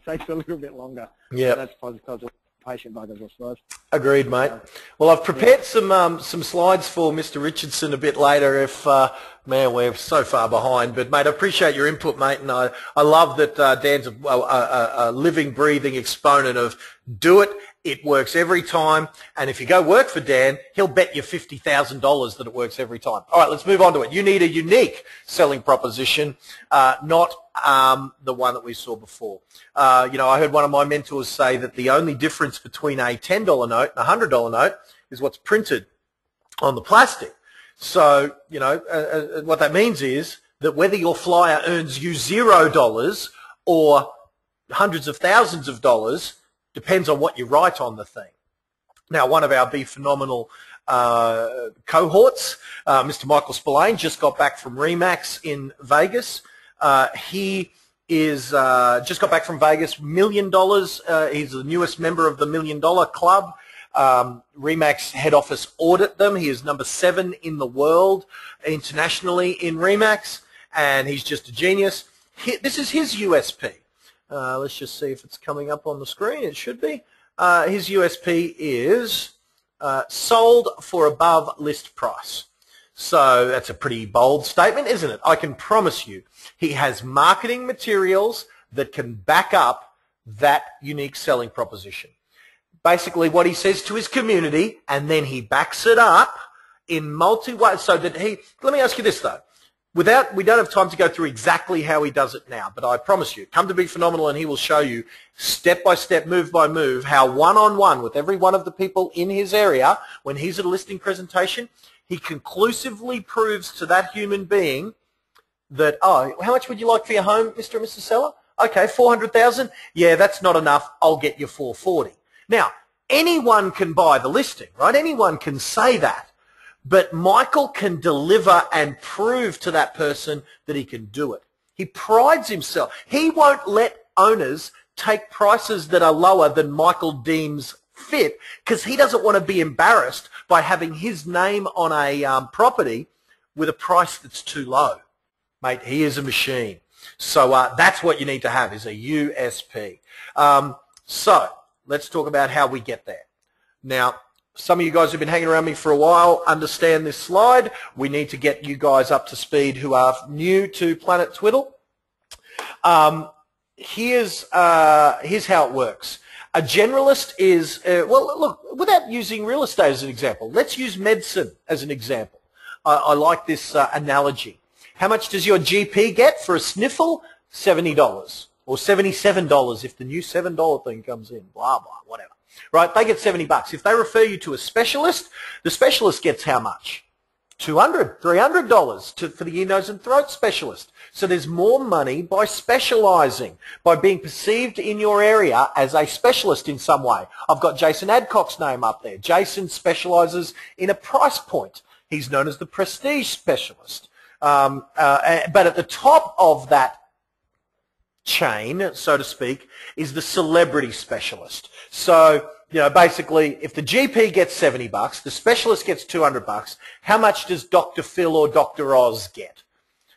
D: takes a little bit longer.
A: Yeah.
D: So that's because of patient buggers, I suppose.
A: Agreed, mate. Well, I've prepared some slides for Mr. Richardson a bit later if, man, we're so far behind. But, mate, I appreciate your input, mate, and I love that Dan's a living, breathing exponent of do it. It works every time. And if you go work for Dan, he'll bet you $50,000 that it works every time. All right, let's move on to it. You need a unique selling proposition, not the one that we saw before. I heard one of my mentors say that the only difference between a $10 note and a $100 note is what's printed on the plastic. So, what that means is that whether your flyer earns you $0 or hundreds of thousands of dollars depends on what you write on the thing. Now, one of our Be Phenomenal cohorts, Mr. Michael Spillane, just got back from RE/MAX in Vegas. He is just got back from Vegas, $1 million. He's the newest member of the $1 Million Club. RE/MAX head office audit them. He is number 7 in the world internationally in RE/MAX, and he's just a genius. This is his USP. Let's just see if it's coming up on the screen. It should be. His USP is sold for above list price. So that's a pretty bold statement, isn't it? I can promise you he has marketing materials that can back up that unique selling proposition. basically what he says to his community, and then he backs it up in multi-ways so that let me ask you this though. We don't have time to go through exactly how he does it now, but I promise you, come to Be Phenomenal and he will show you step by step, move by move, how one-on-one with every one of the people in his area, when he's at a listing presentation, he conclusively proves to that human being that, oh, how much would you like for your home, Mr. and Mrs. Seller? Okay, 400,000. Yeah, that's not enough. I'll get you 440. Now, anyone can buy the listing, right? Anyone can say that. But Michael can deliver and prove to that person that he can do it. He prides himself. He won't let owners take prices that are lower than Michael deems fit because he doesn't want to be embarrassed by having his name on a property with a price that's too low. Mate, he is a machine. So that's what you need to have is a USP. So let's talk about how we get there. Now, some of you guys who've been hanging around me for a while understand this slide. We need to get you guys up to speed who are new to Planet Twiddle. Here's how it works. A generalist is, well, look, without using real estate as an example, let's use medicine as an example. I like this analogy. How much does your GP get for a sniffle? $70 or $77 if the new $7 thing comes in, blah, blah, whatever. Right, they get $70. If they refer you to a specialist, the specialist gets how much? $200, $300 for the ear, nose and throat specialist. So there's more money by specialising, by being perceived in your area as a specialist in some way. I've got Jason Adcock's name up there. Jason specialises in a price point. He's known as the prestige specialist. But at the top of that chain, so to speak, is the celebrity specialist. So, you know, basically, if the GP gets $70, the specialist gets $200, how much does Dr. Phil or Dr. Oz get?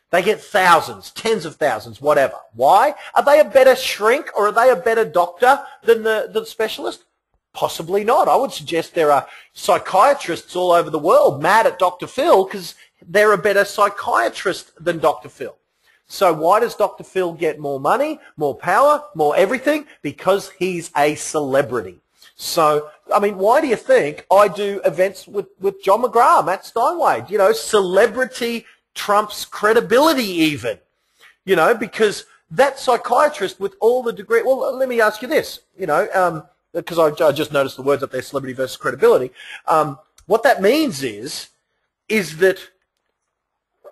A: They get thousands, tens of thousands, whatever. Why? Are they a better shrink or are they a better doctor than the specialist? Possibly not. I would suggest there are psychiatrists all over the world mad at Dr. Phil because they're a better psychiatrist than Dr. Phil. So why does Dr. Phil get more money, more power, more everything? Because he's a celebrity. So, I mean, why do you think I do events with John McGrath, Matt Steinway? You know, celebrity trumps credibility even. You know, because that psychiatrist with all the degree... Well, let me ask you this, you know, because I just noticed the words up there, celebrity versus credibility. What that means is that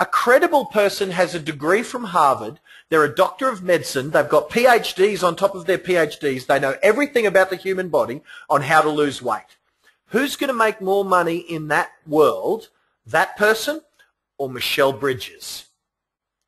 A: a credible person has a degree from Harvard, they're a doctor of medicine, they've got PhDs on top of their PhDs, they know everything about the human body on how to lose weight. Who's going to make more money in that world, that person or Michelle Bridges?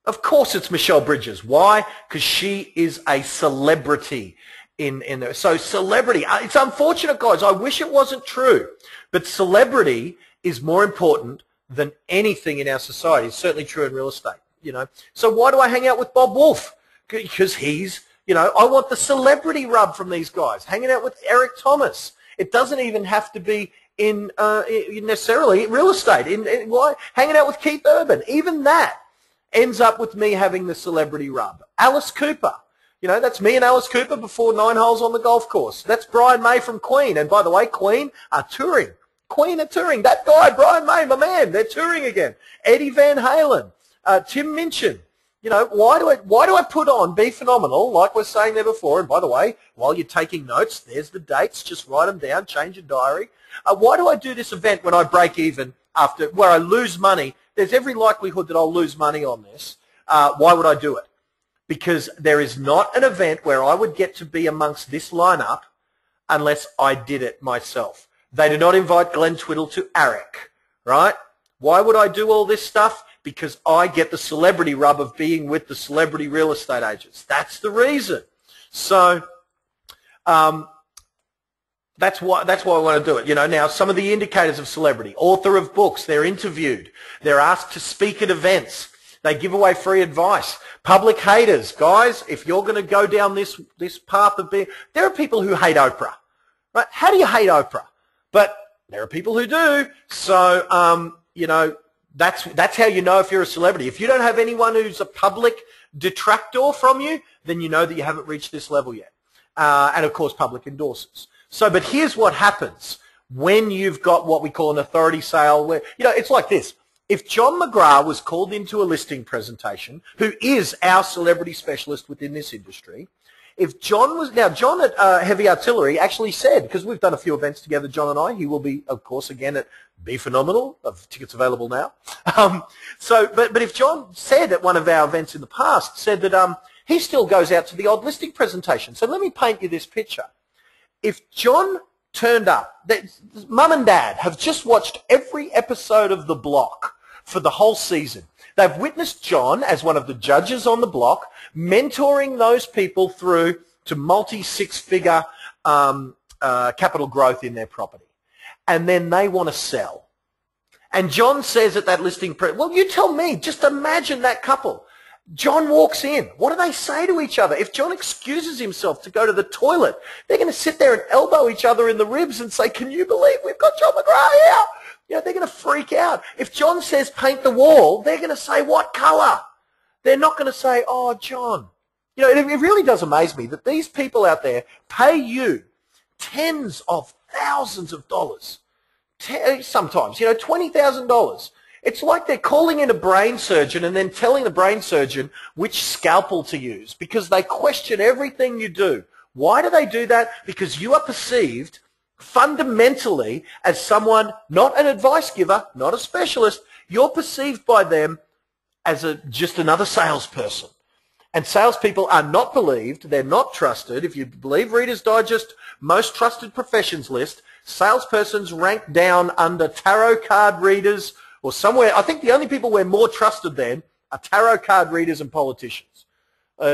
A: Of course it's Michelle Bridges. Why? Because she is a celebrity in there. So celebrity, it's unfortunate, guys, I wish it wasn't true, but celebrity is more important than anything in our society. It's certainly true in real estate, you know. So why do I hang out with Bob Wolf? Because he's, you know, I want the celebrity rub from these guys. Hanging out with Eric Thomas. It doesn't even have to be in necessarily real estate. Why? Hanging out with Keith Urban. Even that ends up with me having the celebrity rub. Alice Cooper. You know, that's me and Alice Cooper before 9 holes on the golf course. That's Brian May from Queen. And by the way, Queen are touring. Queen are touring. That guy, Brian May, my man, they're touring again. Eddie Van Halen, Tim Minchin. You know, why do I put on Be Phenomenal, like we're saying there before? And by the way, while you're taking notes, there's the dates. Just write them down, change your diary. Why do I do this event when I break even after, where I lose money? There's every likelihood that I'll lose money on this. Why would I do it? Because there is not an event where I would get to be amongst this lineup unless I did it myself. They do not invite Glenn Twiddle to ARIC, right? Why would I do all this stuff? Because I get the celebrity rub of being with the celebrity real estate agents. That's the reason. So that's why I want to do it. You know, now some of the indicators of celebrity: author of books, they're interviewed, they're asked to speak at events, they give away free advice. Public haters, guys, if you're going to go down this path of being, there are people who hate Oprah, right? How do you hate Oprah? But there are people who do. So, you know, that's how you know if you're a celebrity. If you don't have anyone who's a public detractor from you, then you know that you haven't reached this level yet. And, of course, public endorsers. So, but here's what happens when you've got what we call an authority sale where, it's like this. If John McGrath was called into a listing presentation, who is our celebrity specialist within this industry, if John was, now John at Heavy Artillery actually said, because we've done a few events together, John and I, he will be, of course, again at Be Phenomenal, tickets available now. But if John said at one of our events in the past, said that he still goes out to the odd listing presentation. So let me paint you this picture. If John turned up, Mum and Dad have just watched every episode of The Block for the whole season. They've witnessed John as one of the judges on The Block, mentoring those people through to multi-six-figure capital growth in their property. And then they want to sell. And John says at that listing, well, you tell me, just imagine that couple. John walks in. What do they say to each other? If John excuses himself to go to the toilet, they're going to sit there and elbow each other in the ribs and say, can you believe we've got John McGrath here? They're going to freak out. If John says paint the wall, they're going to say, what colour? They're not going to say, oh, John. It really does amaze me that these people out there pay you tens of thousands of dollars. Sometimes, $20,000. It's like they're calling in a brain surgeon and then telling the brain surgeon which scalpel to use because they question everything you do. Why do they do that? Because you are perceived fundamentally as someone, not an advice giver, not a specialist. You're perceived by them as just another salesperson. And salespeople are not believed. They're not trusted. If you believe Reader's Digest most trusted professions list, salespersons rank down under tarot card readers or somewhere. I think the only people we're more trusted than are tarot card readers and politicians,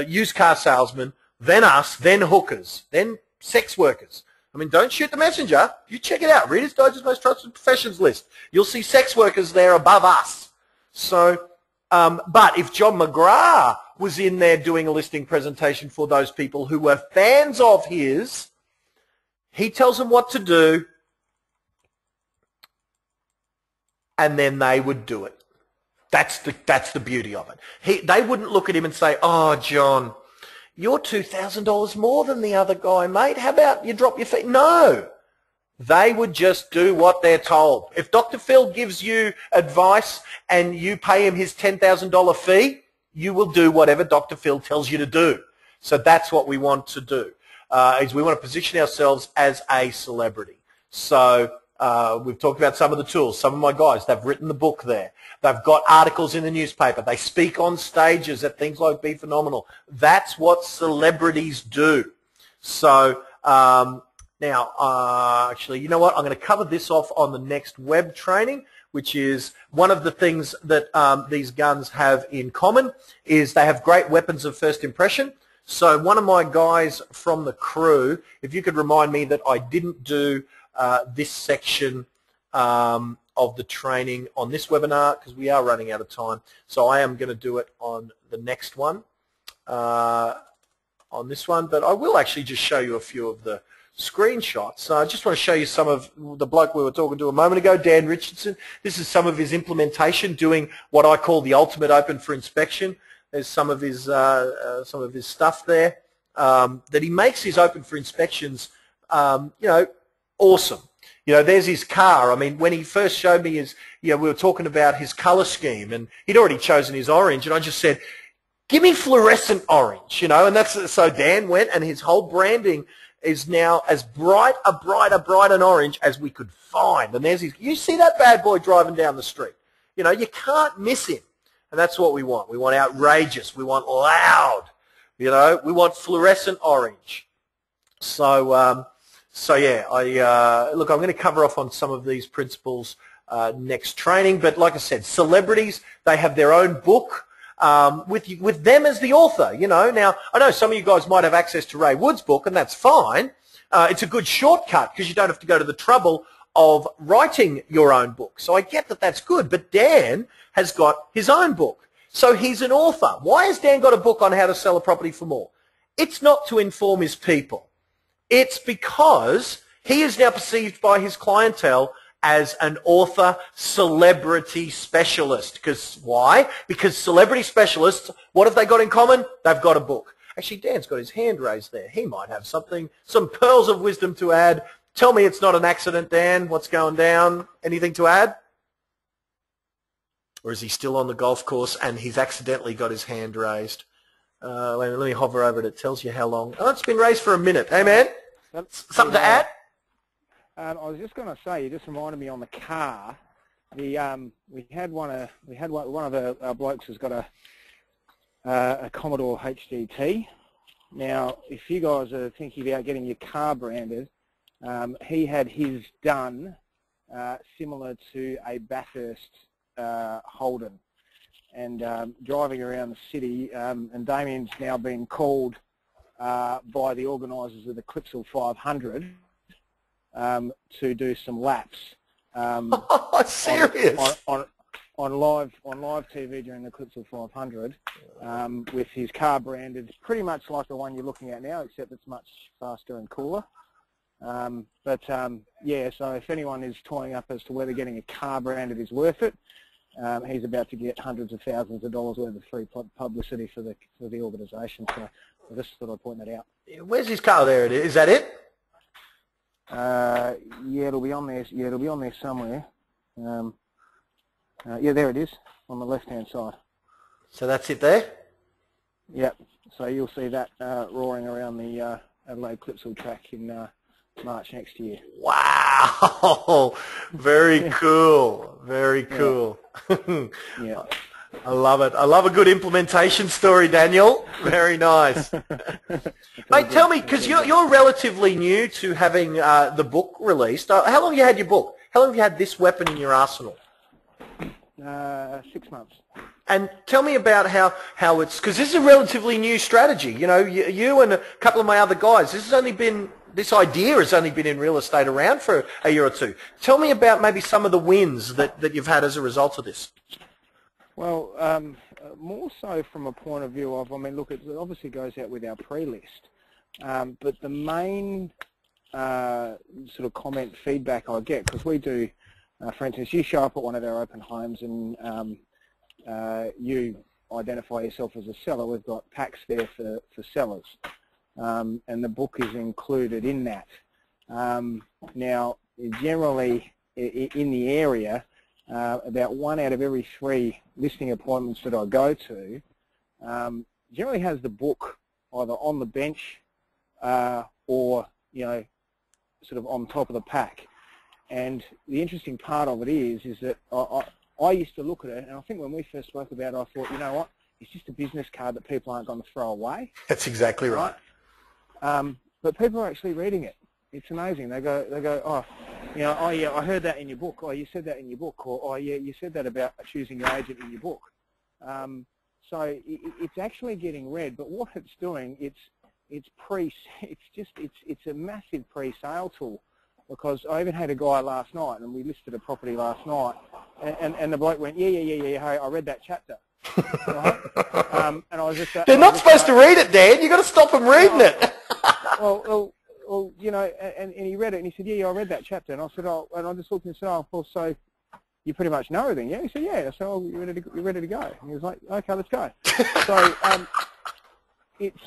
A: used car salesmen, then us, then hookers, then sex workers. I mean, don't shoot the messenger. You check it out. Reader's Digest most trusted professions list. You'll see sex workers there above us. So, but if John McGrath was in there doing a listing presentation for those people who were fans of his, he tells them what to do, and then they would do it. That's the beauty of it. They wouldn't look at him and say, oh, John, you're $2,000 more than the other guy, mate. How about you drop your feet? No. They would just do what they're told. If Dr. Phil gives you advice and you pay him his $10,000 fee, you will do whatever Dr. Phil tells you to do. So that's what we want to do, is we want to position ourselves as a celebrity. So we've talked about some of the tools. Some of my guys, they've written the book there. They've got articles in the newspaper. They speak on stages at things like Be Phenomenal. That's what celebrities do. So now, actually, you know what? I'm going to cover this off on the next web training, which is one of the things that these guns have in common is they have great weapons of first impression. So one of my guys from the crew, if you could remind me that I didn't do this section of the training on this webinar because we are running out of time. So I am going to do it on the next one, on this one. But I will actually just show you a few of the screenshots. I just want to show you some of the bloke we were talking to a moment ago, Dan Richardson. This is some of his implementation, doing what I call the ultimate open for inspection. There's some of his stuff there that he makes his open for inspections, awesome. There's his car. I mean, when he first showed me his, we were talking about his color scheme, and he'd already chosen his orange, and I just said, give me fluorescent orange, and that's, so Dan went, and his whole branding is now as bright an orange as we could find. And there's his, you see that bad boy driving down the street. You can't miss him. And that's what we want. We want outrageous. We want loud. We want fluorescent orange. So, yeah, look, I'm going to cover off on some of these principles next training. But like I said, celebrities, they have their own book with them as the author. Now, I know some of you guys might have access to Ray Wood's book, and that's fine. It's a good shortcut because you don't have to go to the trouble of writing your own book. So I get that that's good. But Dan has got his own book. So he's an author. Why has Dan got a book on how to sell a property for more? It's not to inform his people. It's because he is now perceived by his clientele as an author celebrity specialist. Because why? Because celebrity specialists, what have they got in common? They've got a book. Actually, Dan's got his hand raised there. He might have some pearls of wisdom to add. Tell me it's not an accident, Dan. What's going down? Anything to add? Or is he still on the golf course and he's accidentally got his hand raised? Let me hover over it. It tells you how long. Oh, it's been raised for a minute. Hey, man. Something to add?
D: I was just going to say, you just reminded me on the car. We had one of our blokes has got a Commodore HDT. Now, if you guys are thinking about getting your car branded, he had his done similar to a Bathurst Holden, and driving around the city. And Damien's now been called by the organisers of the Clipsal 500 to do some laps.
A: Serious?
D: On live TV during the Clipsal 500, with his car branded pretty much like the one you're looking at now, except it's much faster and cooler. Yeah, so if anyone is toying up as to whether getting a car branded is worth it, he's about to get hundreds of thousands of dollars worth of free publicity for the organisation. So I just thought I'd point that out.
A: Where's his car? There it is. Is that it?
D: Yeah, it'll be on there. Yeah, it'll be on there somewhere. Yeah, there it is on the left-hand side.
A: So that's it there?
D: Yep. So you'll see that roaring around the Adelaide Clipsal track in March next year.
A: Wow! Very cool. Very cool.
D: Yeah.
A: I love it. I love a good implementation story, Daniel. Very nice. Mate, tell me, because you're relatively new to having the book released. How long have you had your book? How long have you had this weapon in your arsenal?
D: 6 months.
A: And tell me about how it's, because this is a relatively new strategy. You know, you and a couple of my other guys, this idea has only been in real estate around for a year or two. Tell me about maybe some of the wins that you've had as a result of this.
D: Well, more so from a point of view of, I mean, look, it obviously goes out with our pre-list, but the main sort of comment feedback I get, because we do, for instance, you show up at one of our open homes and you identify yourself as a seller. We've got packs there for sellers, and the book is included in that. Now, generally in the area, about 1 out of every 3 listing appointments that I go to generally has the book either on the bench or, you know, sort of on top of the pack. And the interesting part of it is that I used to look at it, and I think when we first spoke about it, I thought, you know what, it's just a business card that people aren't going to throw away.
A: That's exactly right.
D: But people are actually reading it. It's amazing. They go, oh, you know, oh yeah, I heard that in your book. Oh, you said that in your book. Or, oh yeah, you said that about choosing your agent in your book. So it's actually getting read. But what it's doing, it's a massive pre-sale tool. Because I even had a guy last night, and we listed a property last night, and the bloke went, yeah, hey, I read that chapter. Right? And I was just,
A: they're not supposed to read it, Dan. You've got to stop them reading it.
D: Well, you know, and he read it, and he said, yeah, I read that chapter. And I said, oh, and I just looked and said, oh, well, so you pretty much know everything, yeah? He said, yeah. I said, oh, you're ready to go. And he was like, okay, let's go. So it's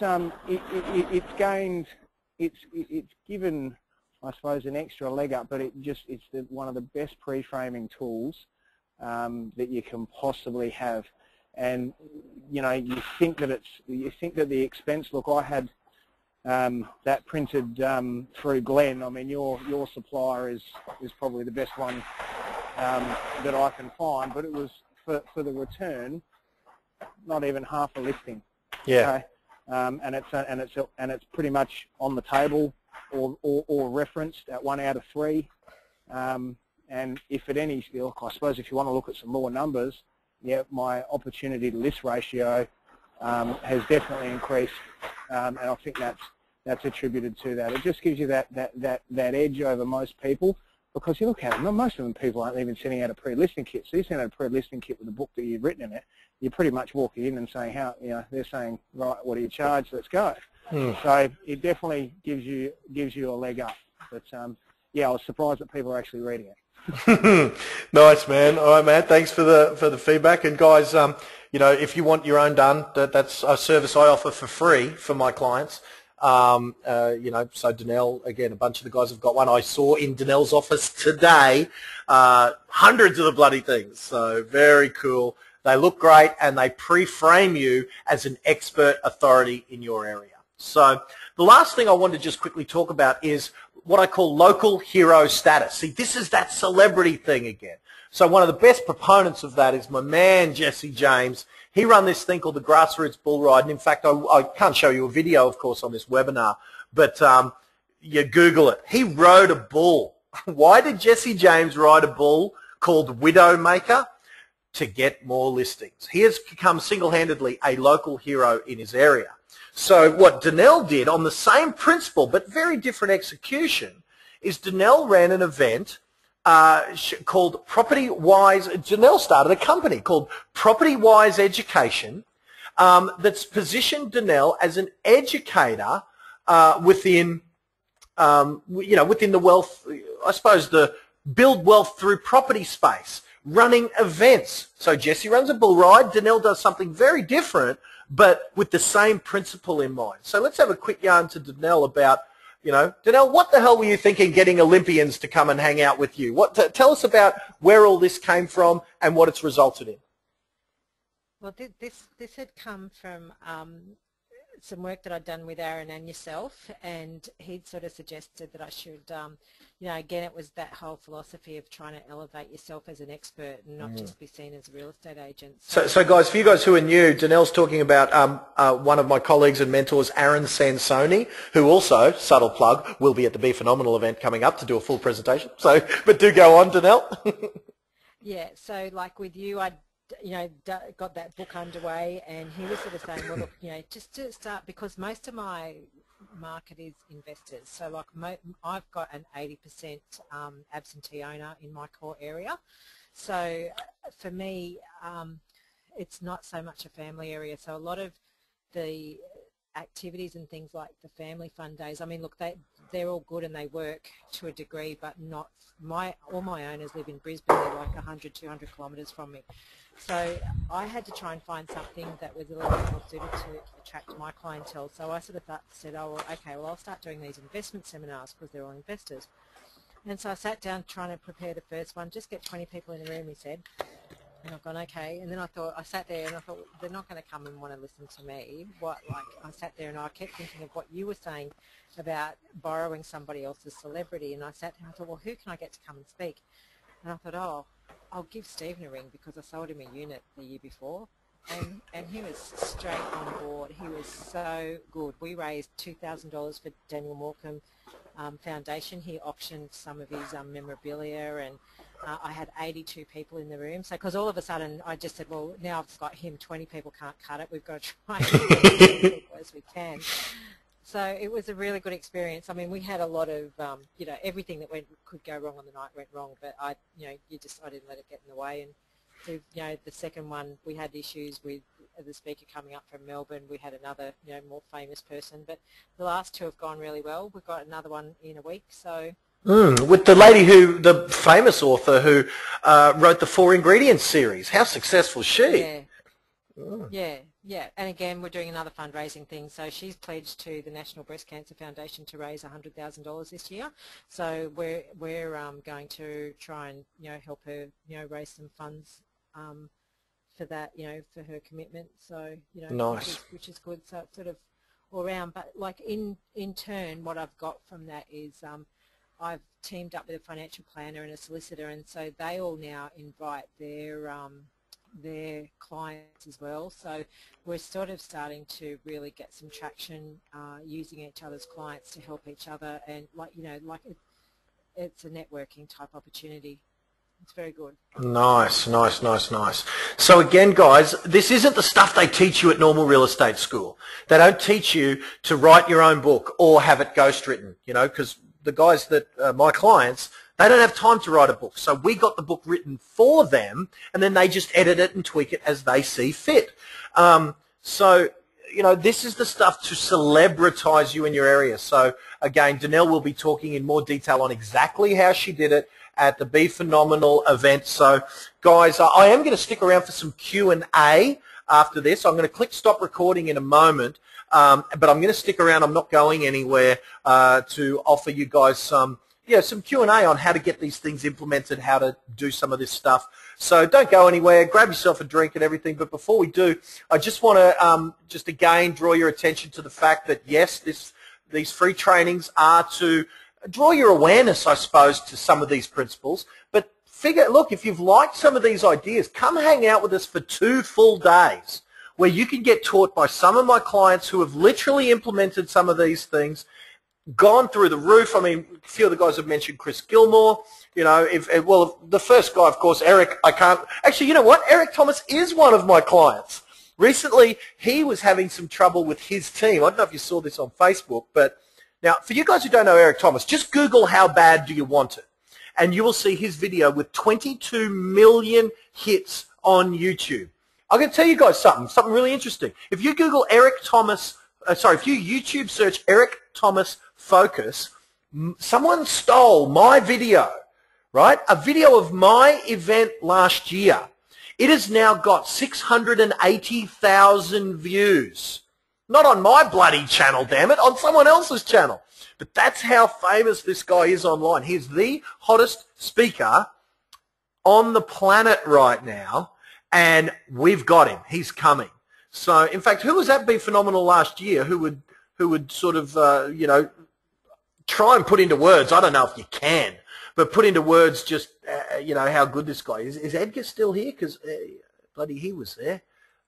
D: given, I suppose, an extra leg up, but it's one of the best pre-framing tools that you can possibly have. And you know, you think that the expense. Look, I had that printed through Glenn. I mean, your supplier is probably the best one that I can find, but it was for the return, not even half a listing.
A: Yeah.
D: Okay? And it's pretty much on the table or referenced at 1 out of 3. And if at any, look, I suppose if you want to look at some more numbers, yeah, my opportunity to list ratio has definitely increased, and I think that's attributed to that. It just gives you that edge over most people, because you look at it, most of them people aren't even sending out a pre-listing kit. So you send out a pre-listing kit with a book that you've written in it, you're pretty much walking in and saying, how, you know, they're saying, right, what do you charge? Let's go. So it definitely gives you a leg up. But yeah, I was surprised that people are actually reading it.
A: Nice, man. All right, man. Thanks for the feedback. And guys, if you want your own done, that's a service I offer for free for my clients. So Danelle, again, a bunch of the guys have got one. I saw in Danelle's office today, hundreds of the bloody things. So very cool. They look great, and they pre-frame you as an expert authority in your area. So the last thing I want to just quickly talk about is what I call local hero status. See, this is that celebrity thing again. So one of the best proponents of that is my man, Jesse James. He run this thing called the Grassroots Bull Ride. And in fact, I can't show you a video, of course, on this webinar, but you Google it. He rode a bull. Why did Jesse James ride a bull called Widowmaker? To get more listings. He has become single-handedly a local hero in his area. So what Danelle did on the same principle but very different execution is Danelle ran an event called Property Wise. Danelle started a company called Property Wise Education that's positioned Danelle as an educator within within the wealth, I suppose, the build wealth through property space, running events. So Jesse runs a bull ride. Danelle does something very different, but with the same principle in mind. So let's have a quick yarn to Danelle about, Danelle, what the hell were you thinking getting Olympians to come and hang out with you? Tell us about where all this came from and what it's resulted in.
C: Well, this had come from some work that I'd done with Aaron and yourself, and he'd sort of suggested that I should, again, it was that whole philosophy of trying to elevate yourself as an expert and not just be seen as a real estate agent.
A: So guys, for you guys who are new, Danelle's talking about one of my colleagues and mentors, Aaron Sansoni, who also, subtle plug, will be at the Be Phenomenal event coming up to do a full presentation. So, but do go on, Danelle.
C: Yeah, so like with you, I'd got that book underway, and he was sort of saying, well, look, just to start, because most of my market is investors. So like I've got an 80% absentee owner in my core area. So for me, it's not so much a family area. So a lot of the activities and things like the family fun days, I mean, look, they're all good and they work to a degree, but not all my owners live in Brisbane. They're like 100, 200 kilometres from me. So I had to try and find something that was a little bit more suited to attract my clientele. So I sort of said, oh, well, okay, well, I'll start doing these investment seminars because they're all investors. And so I sat down trying to prepare the first one, just get 20 people in the room, he said. And I've gone, okay. And then I sat there and I thought, they're not going to come and want to listen to me. I sat there and I kept thinking of what you were saying about borrowing somebody else's celebrity. And I sat there and I thought, well, who can I get to come and speak? And I thought, oh, I'll give Stephen a ring because I sold him a unit the year before. And he was straight on board. He was so good. We raised $2,000 for Daniel Morecambe Foundation. He auctioned some of his memorabilia, and I had 82 people in the room. So because all of a sudden I just said, well, now I've got him, 20 people can't cut it. We've got to try and get as many people as we can. So it was a really good experience. I mean, we had a lot of, everything that could go wrong on the night went wrong, but I didn't let it get in the way. And so, the second one, we had issues with the speaker coming up from Melbourne. We had another, more famous person, but the last two have gone really well. We've got another one in a week, so.
A: With the lady the famous author who wrote the 4 Ingredients series. How successful is she?
C: Yeah. Yeah, and again, we're doing another fundraising thing. So she's pledged to the National Breast Cancer Foundation to raise $100,000 this year. So we're going to try and help her raise some funds for that, for her commitment. So
A: nice,
C: which is good. So it's sort of all around. But like in turn, what I've got from that is I've teamed up with a financial planner and a solicitor, and so they all now invite their clients as well. So we're sort of starting to really get some traction using each other's clients to help each other, and it's a networking type opportunity. It's very good.
A: Nice. So again, guys, this isn't the stuff they teach you at normal real estate school. They don't teach you to write your own book or have it ghostwritten, because the guys that my clients, they don't have time to write a book. So we got the book written for them, and then they just edit it and tweak it as they see fit. This is the stuff to celebritize you in your area. So again, Danelle will be talking in more detail on exactly how she did it at the Be Phenomenal event. So, guys, I am going to stick around for some Q&A after this. I'm going to click stop recording in a moment, but I'm going to stick around. I'm not going anywhere to offer you guys some Q&A on how to get these things implemented, how to do some of this stuff. So don't go anywhere. Grab yourself a drink and everything. But before we do, I just want to just again draw your attention to the fact that, yes, these free trainings are to draw your awareness, I suppose, to some of these principles. But look, if you've liked some of these ideas, come hang out with us for 2 full days where you can get taught by some of my clients who have literally implemented some of these things, gone through the roof. I mean, a few of the guys have mentioned Chris Gilmore. You know, well, the first guy, of course, Eric, I can't. Actually, you know what? Eric Thomas is one of my clients. Recently, he was having some trouble with his team. I don't know if you saw this on Facebook, but now, for you guys who don't know Eric Thomas, just Google how bad do you want it, and you will see his video with 22 million hits on YouTube. I'm going to tell you guys something really interesting. If you Google Eric Thomas, if you YouTube search Eric Thomas Focus, someone stole my video, right? A video of my event last year. It has now got 680,000 views. Not on my bloody channel, damn it, on someone else's channel. But that's how famous this guy is online. He's the hottest speaker on the planet right now, and we've got him. He's coming. So, in fact, who was at Be Phenomenal last year who would sort of, try and put into words, I don't know if you can, but put into words just, how good this guy is. Is Edgar still here? Because, bloody, he was there.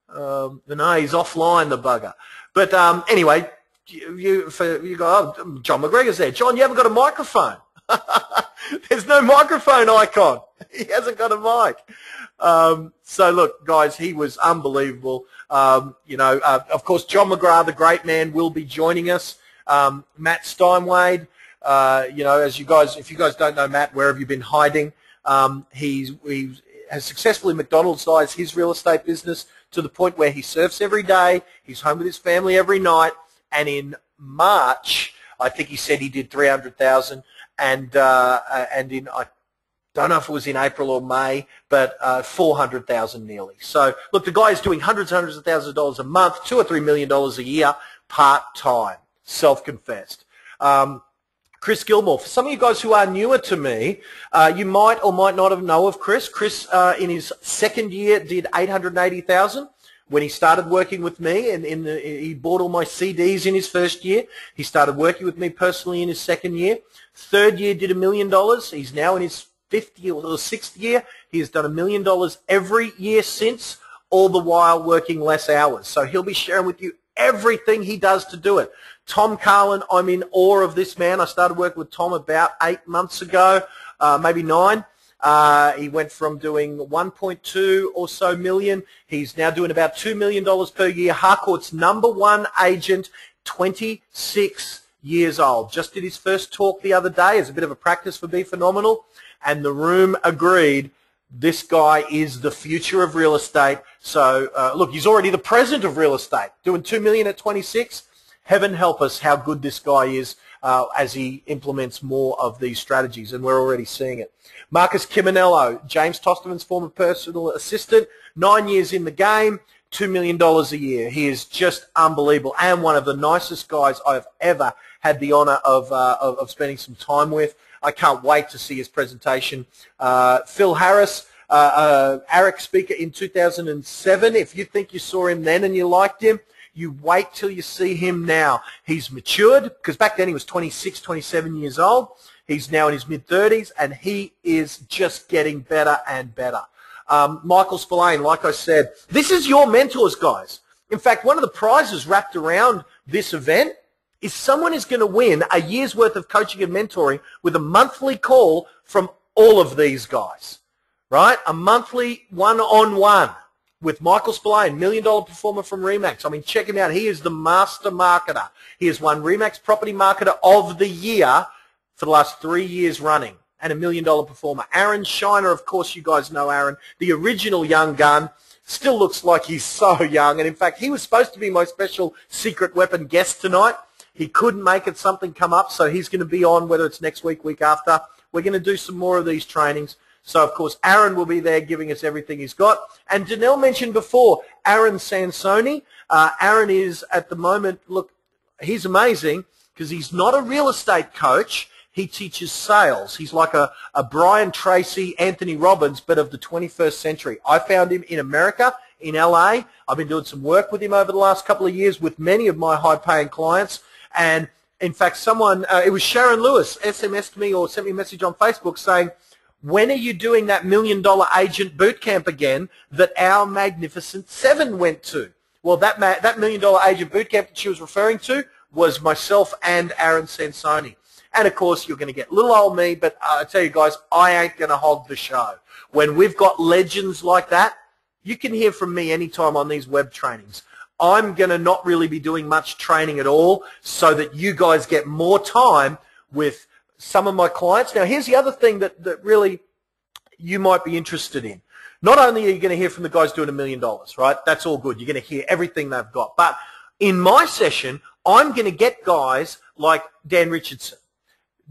A: No, he's offline, the bugger. But anyway, you go, oh, John McGregor's there. John, you haven't got a microphone. There's no microphone icon. He hasn't got a mic. So look, guys, he was unbelievable. Of course, John McGrath, the great man, will be joining us. Matt Steinwade, if you guys don't know Matt, where have you been hiding? He has successfully McDonald's-ized his real estate business to the point where he surfs every day. He's home with his family every night. And in March, I think he said he did 300,000. And in I don't know if it was in April or May, but 400,000 nearly. So look, the guy is doing hundreds and hundreds of thousands of dollars a month, $2 or $3 million a year, part-time, self-confessed. Chris Gilmore. For some of you guys who are newer to me, you might or might not have known of Chris. Chris, in his second year, did 880,000. When he started working with me, and he bought all my CDs in his first year. He started working with me personally in his second year. Third year, did $1 million. He's now in his 5th year or 6th year. He has done $1 million every year since, all the while working less hours. So he'll be sharing with you everything he does to do it. Tom Carlin, I'm in awe of this man. I started working with Tom about 8 months ago, maybe 9. He went from doing 1.2 or so million. He's now doing about $2 million per year. Harcourt's #1 agent, 26 years old. Just did his first talk the other day as a bit of a practice for Be Phenomenal, and the room agreed this guy is the future of real estate. So, look, he's already the president of real estate, doing $2 million at 26. Heaven help us how good this guy is as he implements more of these strategies, and we're already seeing it. Marcus Kiminello, James Tosterman's former personal assistant, 9 years in the game, $2 million a year. He is just unbelievable and one of the nicest guys I've ever had the honor of spending some time with. I can't wait to see his presentation. Phil Harris, ARIC speaker in 2007. If you think you saw him then and you liked him, you wait till you see him now. He's matured, because back then he was 26, 27 years old. He's now in his mid-30s, and he is just getting better and better. Michael Spillane, like I said, this is your mentors, guys. In fact, one of the prizes wrapped around this event is someone is going to win a year's worth of coaching and mentoring with a monthly call from all of these guys, right? A monthly one-on-one with Michael Spillane, $1 million performer from RE/MAX. I mean, check him out. He is the master marketer. He has won RE/MAX Property Marketer of the Year for the last 3 years running, and $1 million performer. Aaron Shiner, of course, you guys know Aaron, the original young gun, still looks like he's so young. And in fact, he was supposed to be my special secret weapon guest tonight. He couldn't make it, something come up, so he's going to be on, whether it's next week, week after. We're going to do some more of these trainings. So, of course, Aaron will be there giving us everything he's got. And Danelle mentioned before, Aaron Sansoni. Aaron is, at the moment, look, he's amazing because he's not a real estate coach. He teaches sales. He's like a Brian Tracy, Anthony Robbins, but of the 21st century. I found him in America, in LA. I've been doing some work with him over the last couple of years with many of my high-paying clients. And, in fact, someone, it was Sharon Lewis, SMS'd me or sent me a message on Facebook saying, when are you doing that $1 Million Agent Bootcamp again that our Magnificent Seven went to? Well, that $1 Million Agent Bootcamp that she was referring to was myself and Aaron Sansoni. And, of course, you're going to get little old me, but I tell you guys, I ain't going to hog the show. When we've got legends like that, you can hear from me anytime on these web trainings. I'm going to not really be doing much training at all so that you guys get more time with some of my clients. Now, here's the other thing that really you might be interested in. Not only are you going to hear from the guys doing $1 million, right? That's all good. You're going to hear everything they've got. But in my session, I'm going to get guys like Dan Richardson,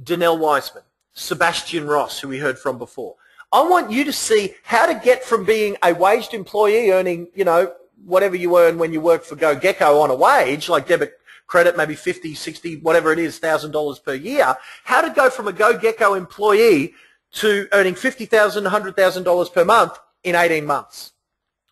A: Danelle Wiseman, Sebastian Ross, who we heard from before. I want you to see how to get from being a waged employee earning, you know, whatever you earn when you work for GoGecko on a wage, like debit credit, maybe 50, 60, whatever it is, $1,000 per year, how to go from a GoGecko employee to earning $50,000, $100,000 per month in 18 months.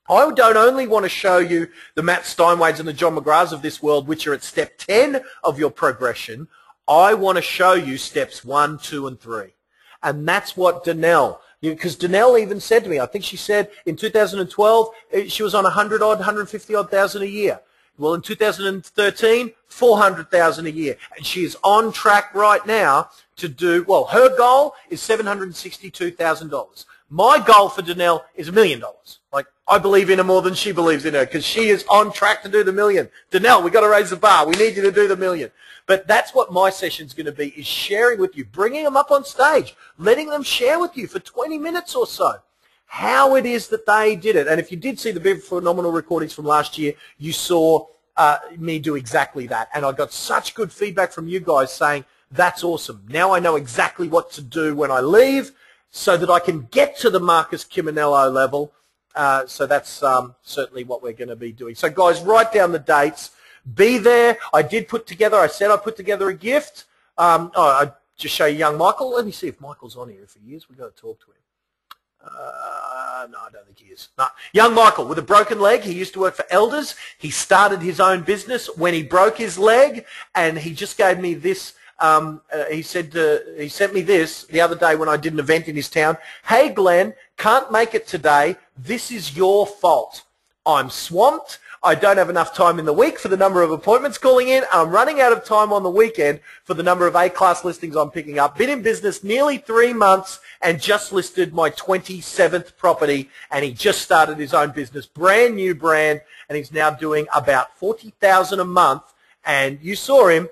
A: I don't only want to show you the Matt Steinwades and the John McGraths of this world, which are at step 10 of your progression. I want to show you steps 1, 2, and 3. And that's what Danelle, because Danelle even said to me, I think she said in 2012, she was on 100 odd, 150 odd thousand a year. Well, in 2013, 400,000 a year. And she is on track right now to do, well, her goal is $762,000. My goal for Danelle is $1 million. Like, I believe in her more than she believes in her because she is on track to do the $1 million. Danelle, we've got to raise the bar. We need you to do the $1 million. But that's what my session's going to be, is sharing with you, bringing them up on stage, letting them share with you for 20 minutes or so how it is that they did it. And if you did see the Be Phenomenal recordings from last year, you saw me do exactly that. And I got such good feedback from you guys saying, that's awesome. Now I know exactly what to do when I leave so that I can get to the Marcus Ciminello level. So that's certainly what we're going to be doing. So guys, write down the dates. Be there. I said I'd put together a gift. I'll just show you young Michael. Let me see if Michael's on here for years. We've got to talk to him. No, I don't think he is. No. Young Michael with a broken leg. He used to work for Elders. He started his own business when he broke his leg, and he just gave me this. He sent me this the other day when I did an event in his town. Hey, Glenn, can't make it today. This is your fault. I'm swamped. I don't have enough time in the week for the number of appointments calling in. I'm running out of time on the weekend for the number of A-class listings I'm picking up. Been in business nearly 3 months and just listed my 27th property, and he just started his own business, brand new brand, and he's now doing about $40,000 a month. And you saw him.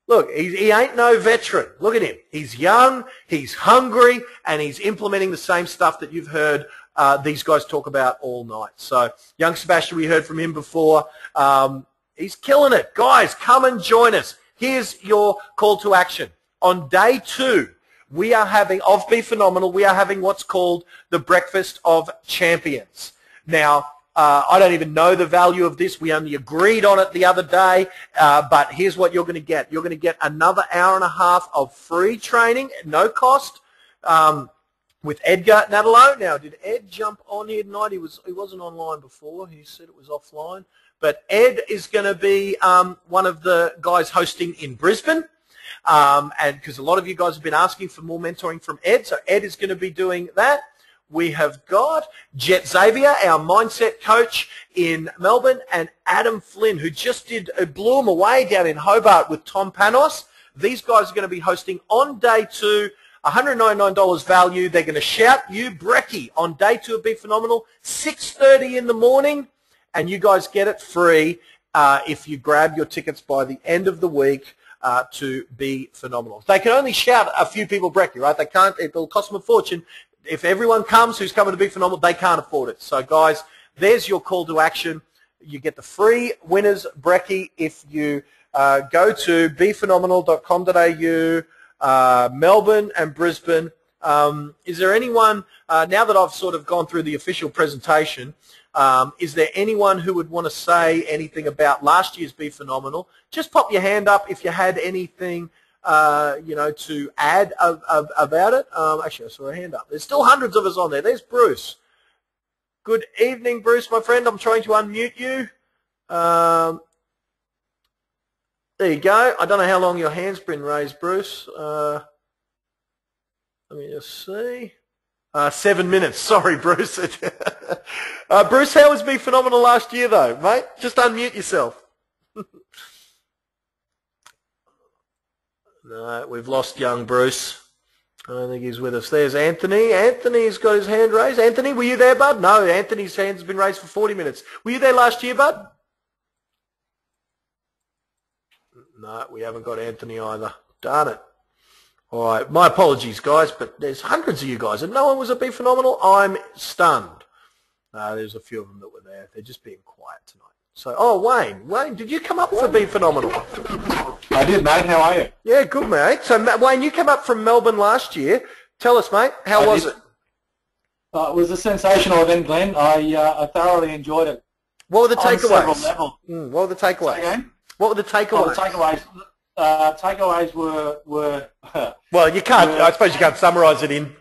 A: Look, he ain't no veteran. Look at him. He's young, he's hungry, and he's implementing the same stuff that you've heard these guys talk about all night. So, young Sebastian, we heard from him before. He's killing it. Guys, come and join us. Here's your call to action. On day 2, we are having, of Be Phenomenal, we are having what's called the Breakfast of Champions. Now, I don't even know the value of this. We only agreed on it the other day, but here's what you're going to get. You're going to get another hour and a half of free training, no cost, with Edgar Nadalo. Now, did Ed jump on here tonight? He wasn't online before. He said it was offline. But Ed is going to be one of the guys hosting in Brisbane, and because a lot of you guys have been asking for more mentoring from Ed, so Ed is going to be doing that. We have got Jet Xavier, our mindset coach in Melbourne, and Adam Flynn, who just blew him away down in Hobart with Tom Panos. These guys are going to be hosting on day 2, $199 value. They're going to shout you brekkie on day 2 of Be Phenomenal, 6:30 in the morning, and you guys get it free if you grab your tickets by the end of the week to Be Phenomenal. They can only shout a few people brekkie, right? They can't. It'll cost them a fortune. If everyone comes who's coming to Be Phenomenal, they can't afford it. So, guys, there's your call to action. You get the free winners brekkie if you go to bephenomenal.com.au. Melbourne and Brisbane. Is there anyone, now that I've sort of gone through the official presentation, is there anyone who would want to say anything about last year's Be Phenomenal? Just pop your hand up if you had anything to add about it. Actually, I saw a hand up. There's still hundreds of us on there. There's Bruce. Good evening, Bruce, my friend. I'm trying to unmute you. There you go. I don't know how long your hand's been raised, Bruce. Let me just see. 7 minutes. Sorry, Bruce. Bruce, how was Be Phenomenal last year, though, mate? Just unmute yourself. No, we've lost young Bruce. I don't think he's with us. There's Anthony. Anthony's got his hand raised. Anthony, were you there, bud? No, Anthony's hand's been raised for 40 minutes. Were you there last year, bud? No, we haven't got Anthony either. Darn it. All right, my apologies, guys, but there's hundreds of you guys, and no one was at Be Phenomenal. I'm stunned. There's a few of them that were there. They're just being quiet tonight. So, oh, Wayne, did you come up for Be Phenomenal?
E: I did, mate. How are you?
A: Yeah, good, mate. So, Wayne, you came up from Melbourne last year. Tell us, mate, how was it?
E: It was a sensational event, Glenn. I thoroughly enjoyed it.
A: What were the takeaways?
E: On several levels.
A: What were the takeaways? What were the takeaways?
E: Takeaways were
A: well, you can't. I suppose you can't summarise it in,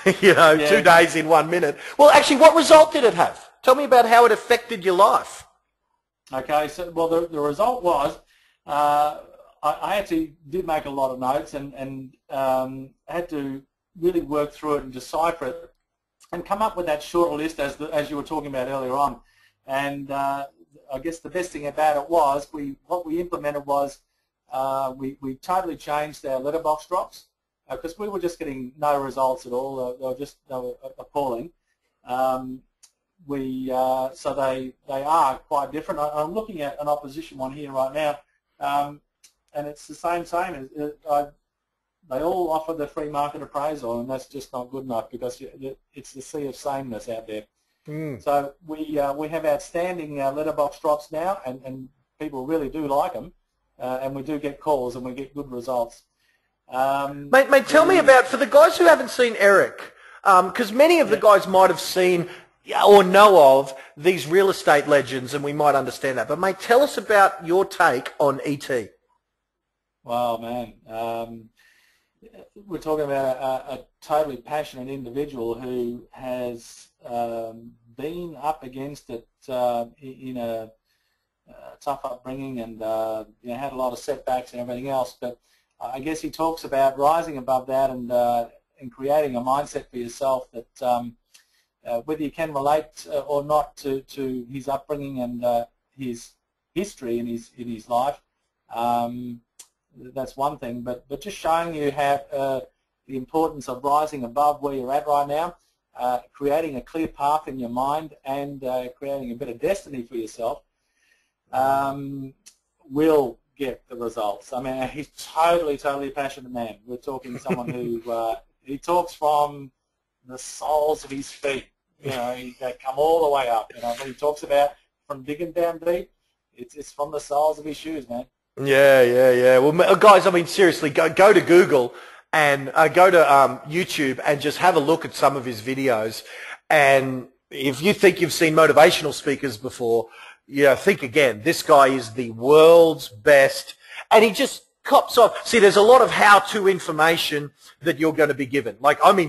A: 2 days in 1 minute. Well, actually, what result did it have? Tell me about how it affected your life.
E: Okay, so the result was I actually did make a lot of notes and had to really work through it and decipher it and come up with that shorter list as you were talking about earlier on. And I guess the best thing about it was what we implemented was we totally changed our letterbox drops because we were just getting no results at all. They were appalling. So they are quite different. I'm looking at an opposition one here right now, and it's the same. They all offer the free market appraisal, and that's just not good enough because it's the sea of sameness out there. So we have outstanding letterbox drops now, and people really do like them, and we do get calls and we get good results.
A: Mate, tell me about, for the guys who haven't seen Eric, because many of the guys might have seen or know of these real estate legends, and we might understand that. But, mate, tell us about your take on ET.
E: Wow, man. We're talking about a totally passionate individual who has been up against it in a tough upbringing and had a lot of setbacks and everything else. But I guess he talks about rising above that and creating a mindset for yourself that whether you can relate or not to his upbringing and his history in his life, that's one thing. But just showing you how the importance of rising above where you're at right now, creating a clear path in your mind and creating a bit of destiny for yourself will get the results. I mean, he's totally passionate man. We're talking someone who he talks from the soles of his feet. They come all the way up. When he talks about from digging down deep, it's from the soles of his shoes, man.
A: Yeah. Well, guys, I mean, seriously, go to Google and go to YouTube and just have a look at some of his videos. And if you think you've seen motivational speakers before, think again. This guy is the world's best, and he just cops off. See, there's a lot of how-to information that you're going to be given.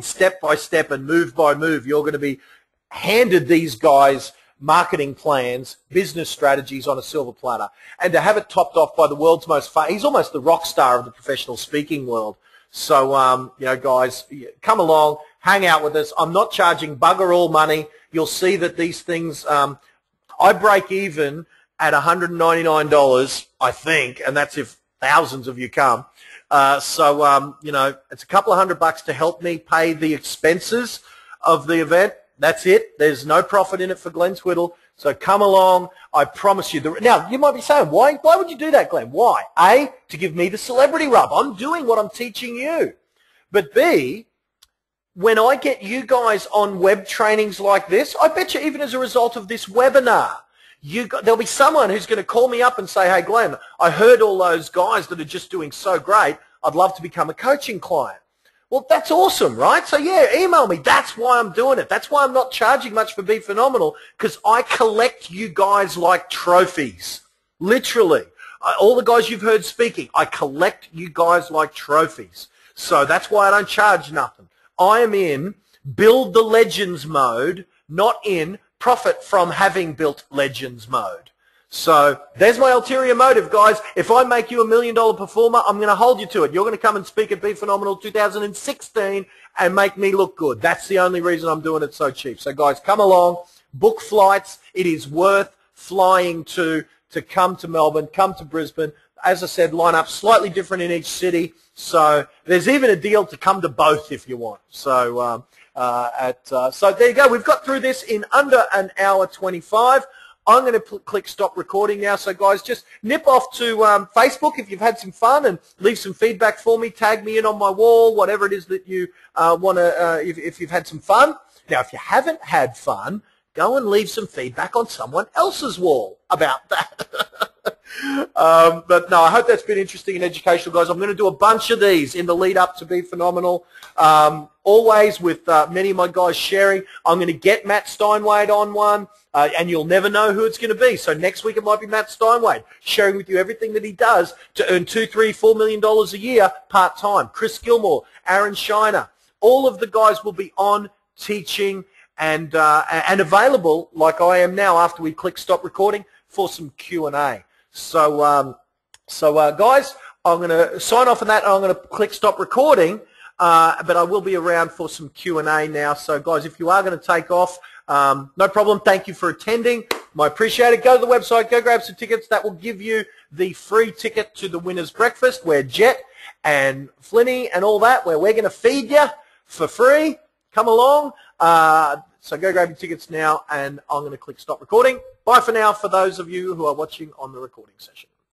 A: Step by step and move by move, you're going to be handed these guys marketing plans, business strategies on a silver platter, and to have it topped off by the world's most he's almost the rock star of the professional speaking world. So, guys, come along, hang out with us. I'm not charging bugger all money. You'll see that these things, I break even at $199, I think, and that's if thousands of you come. It's a couple of $100 to help me pay the expenses of the event. That's it. There's no profit in it for Glenn Twiddle. So come along. I promise you. Now, you might be saying, why would you do that, Glenn? Why? A, to give me the celebrity rub. I'm doing what I'm teaching you. But B, when I get you guys on web trainings like this, I bet you even as a result of this webinar, there'll be someone who's going to call me up and say, hey, Glenn, I heard all those guys that are just doing so great. I'd love to become a coaching client. Well, that's awesome, right? So yeah, email me. That's why I'm doing it. That's why I'm not charging much for Be Phenomenal, because I collect you guys like trophies. Literally. All the guys you've heard speaking, I collect you guys like trophies. So that's why I don't charge nothing. I am in build the legends mode, not in profit from having built legends mode. So there's my ulterior motive, guys. If I make you $1 million performer, I'm going to hold you to it. You're going to come and speak at Be Phenomenal 2016 and make me look good. That's the only reason I'm doing it so cheap. So guys, come along, book flights. It is worth flying to come to Melbourne, come to Brisbane. As I said, line up slightly different in each city. So there's even a deal to come to both if you want. So so there you go. We've got through this in under an hour 25. I'm going to click stop recording now. So guys, just nip off to Facebook if you've had some fun and leave some feedback for me. Tag me in on my wall, whatever it is that you want to, if you've had some fun. Now, if you haven't had fun, go and leave some feedback on someone else's wall about that. But no, I hope that's been interesting and educational, guys. I'm going to do a bunch of these in the lead up to Be Phenomenal. Always with many of my guys sharing. I'm going to get Matt Steinwade on one, and you'll never know who it's going to be. So next week it might be Matt Steinwade sharing with you everything that he does to earn $2, $3, $4 million a year part-time. Chris Gilmore, Aaron Shiner, all of the guys will be on teaching and available like I am now after we click stop recording for some Q&A. So guys, I'm going to sign off on that, and I'm going to click stop recording, but I will be around for some Q&A now. So guys, if you are going to take off, no problem. Thank you for attending. I appreciate it. Go to the website, go grab some tickets. That will give you the free ticket to the winner's breakfast where Jet and Flinny and all that, where we're going to feed you for free. Come along. So go grab your tickets now, and I'm going to click stop recording. Bye for now for those of you who are watching on the recording session.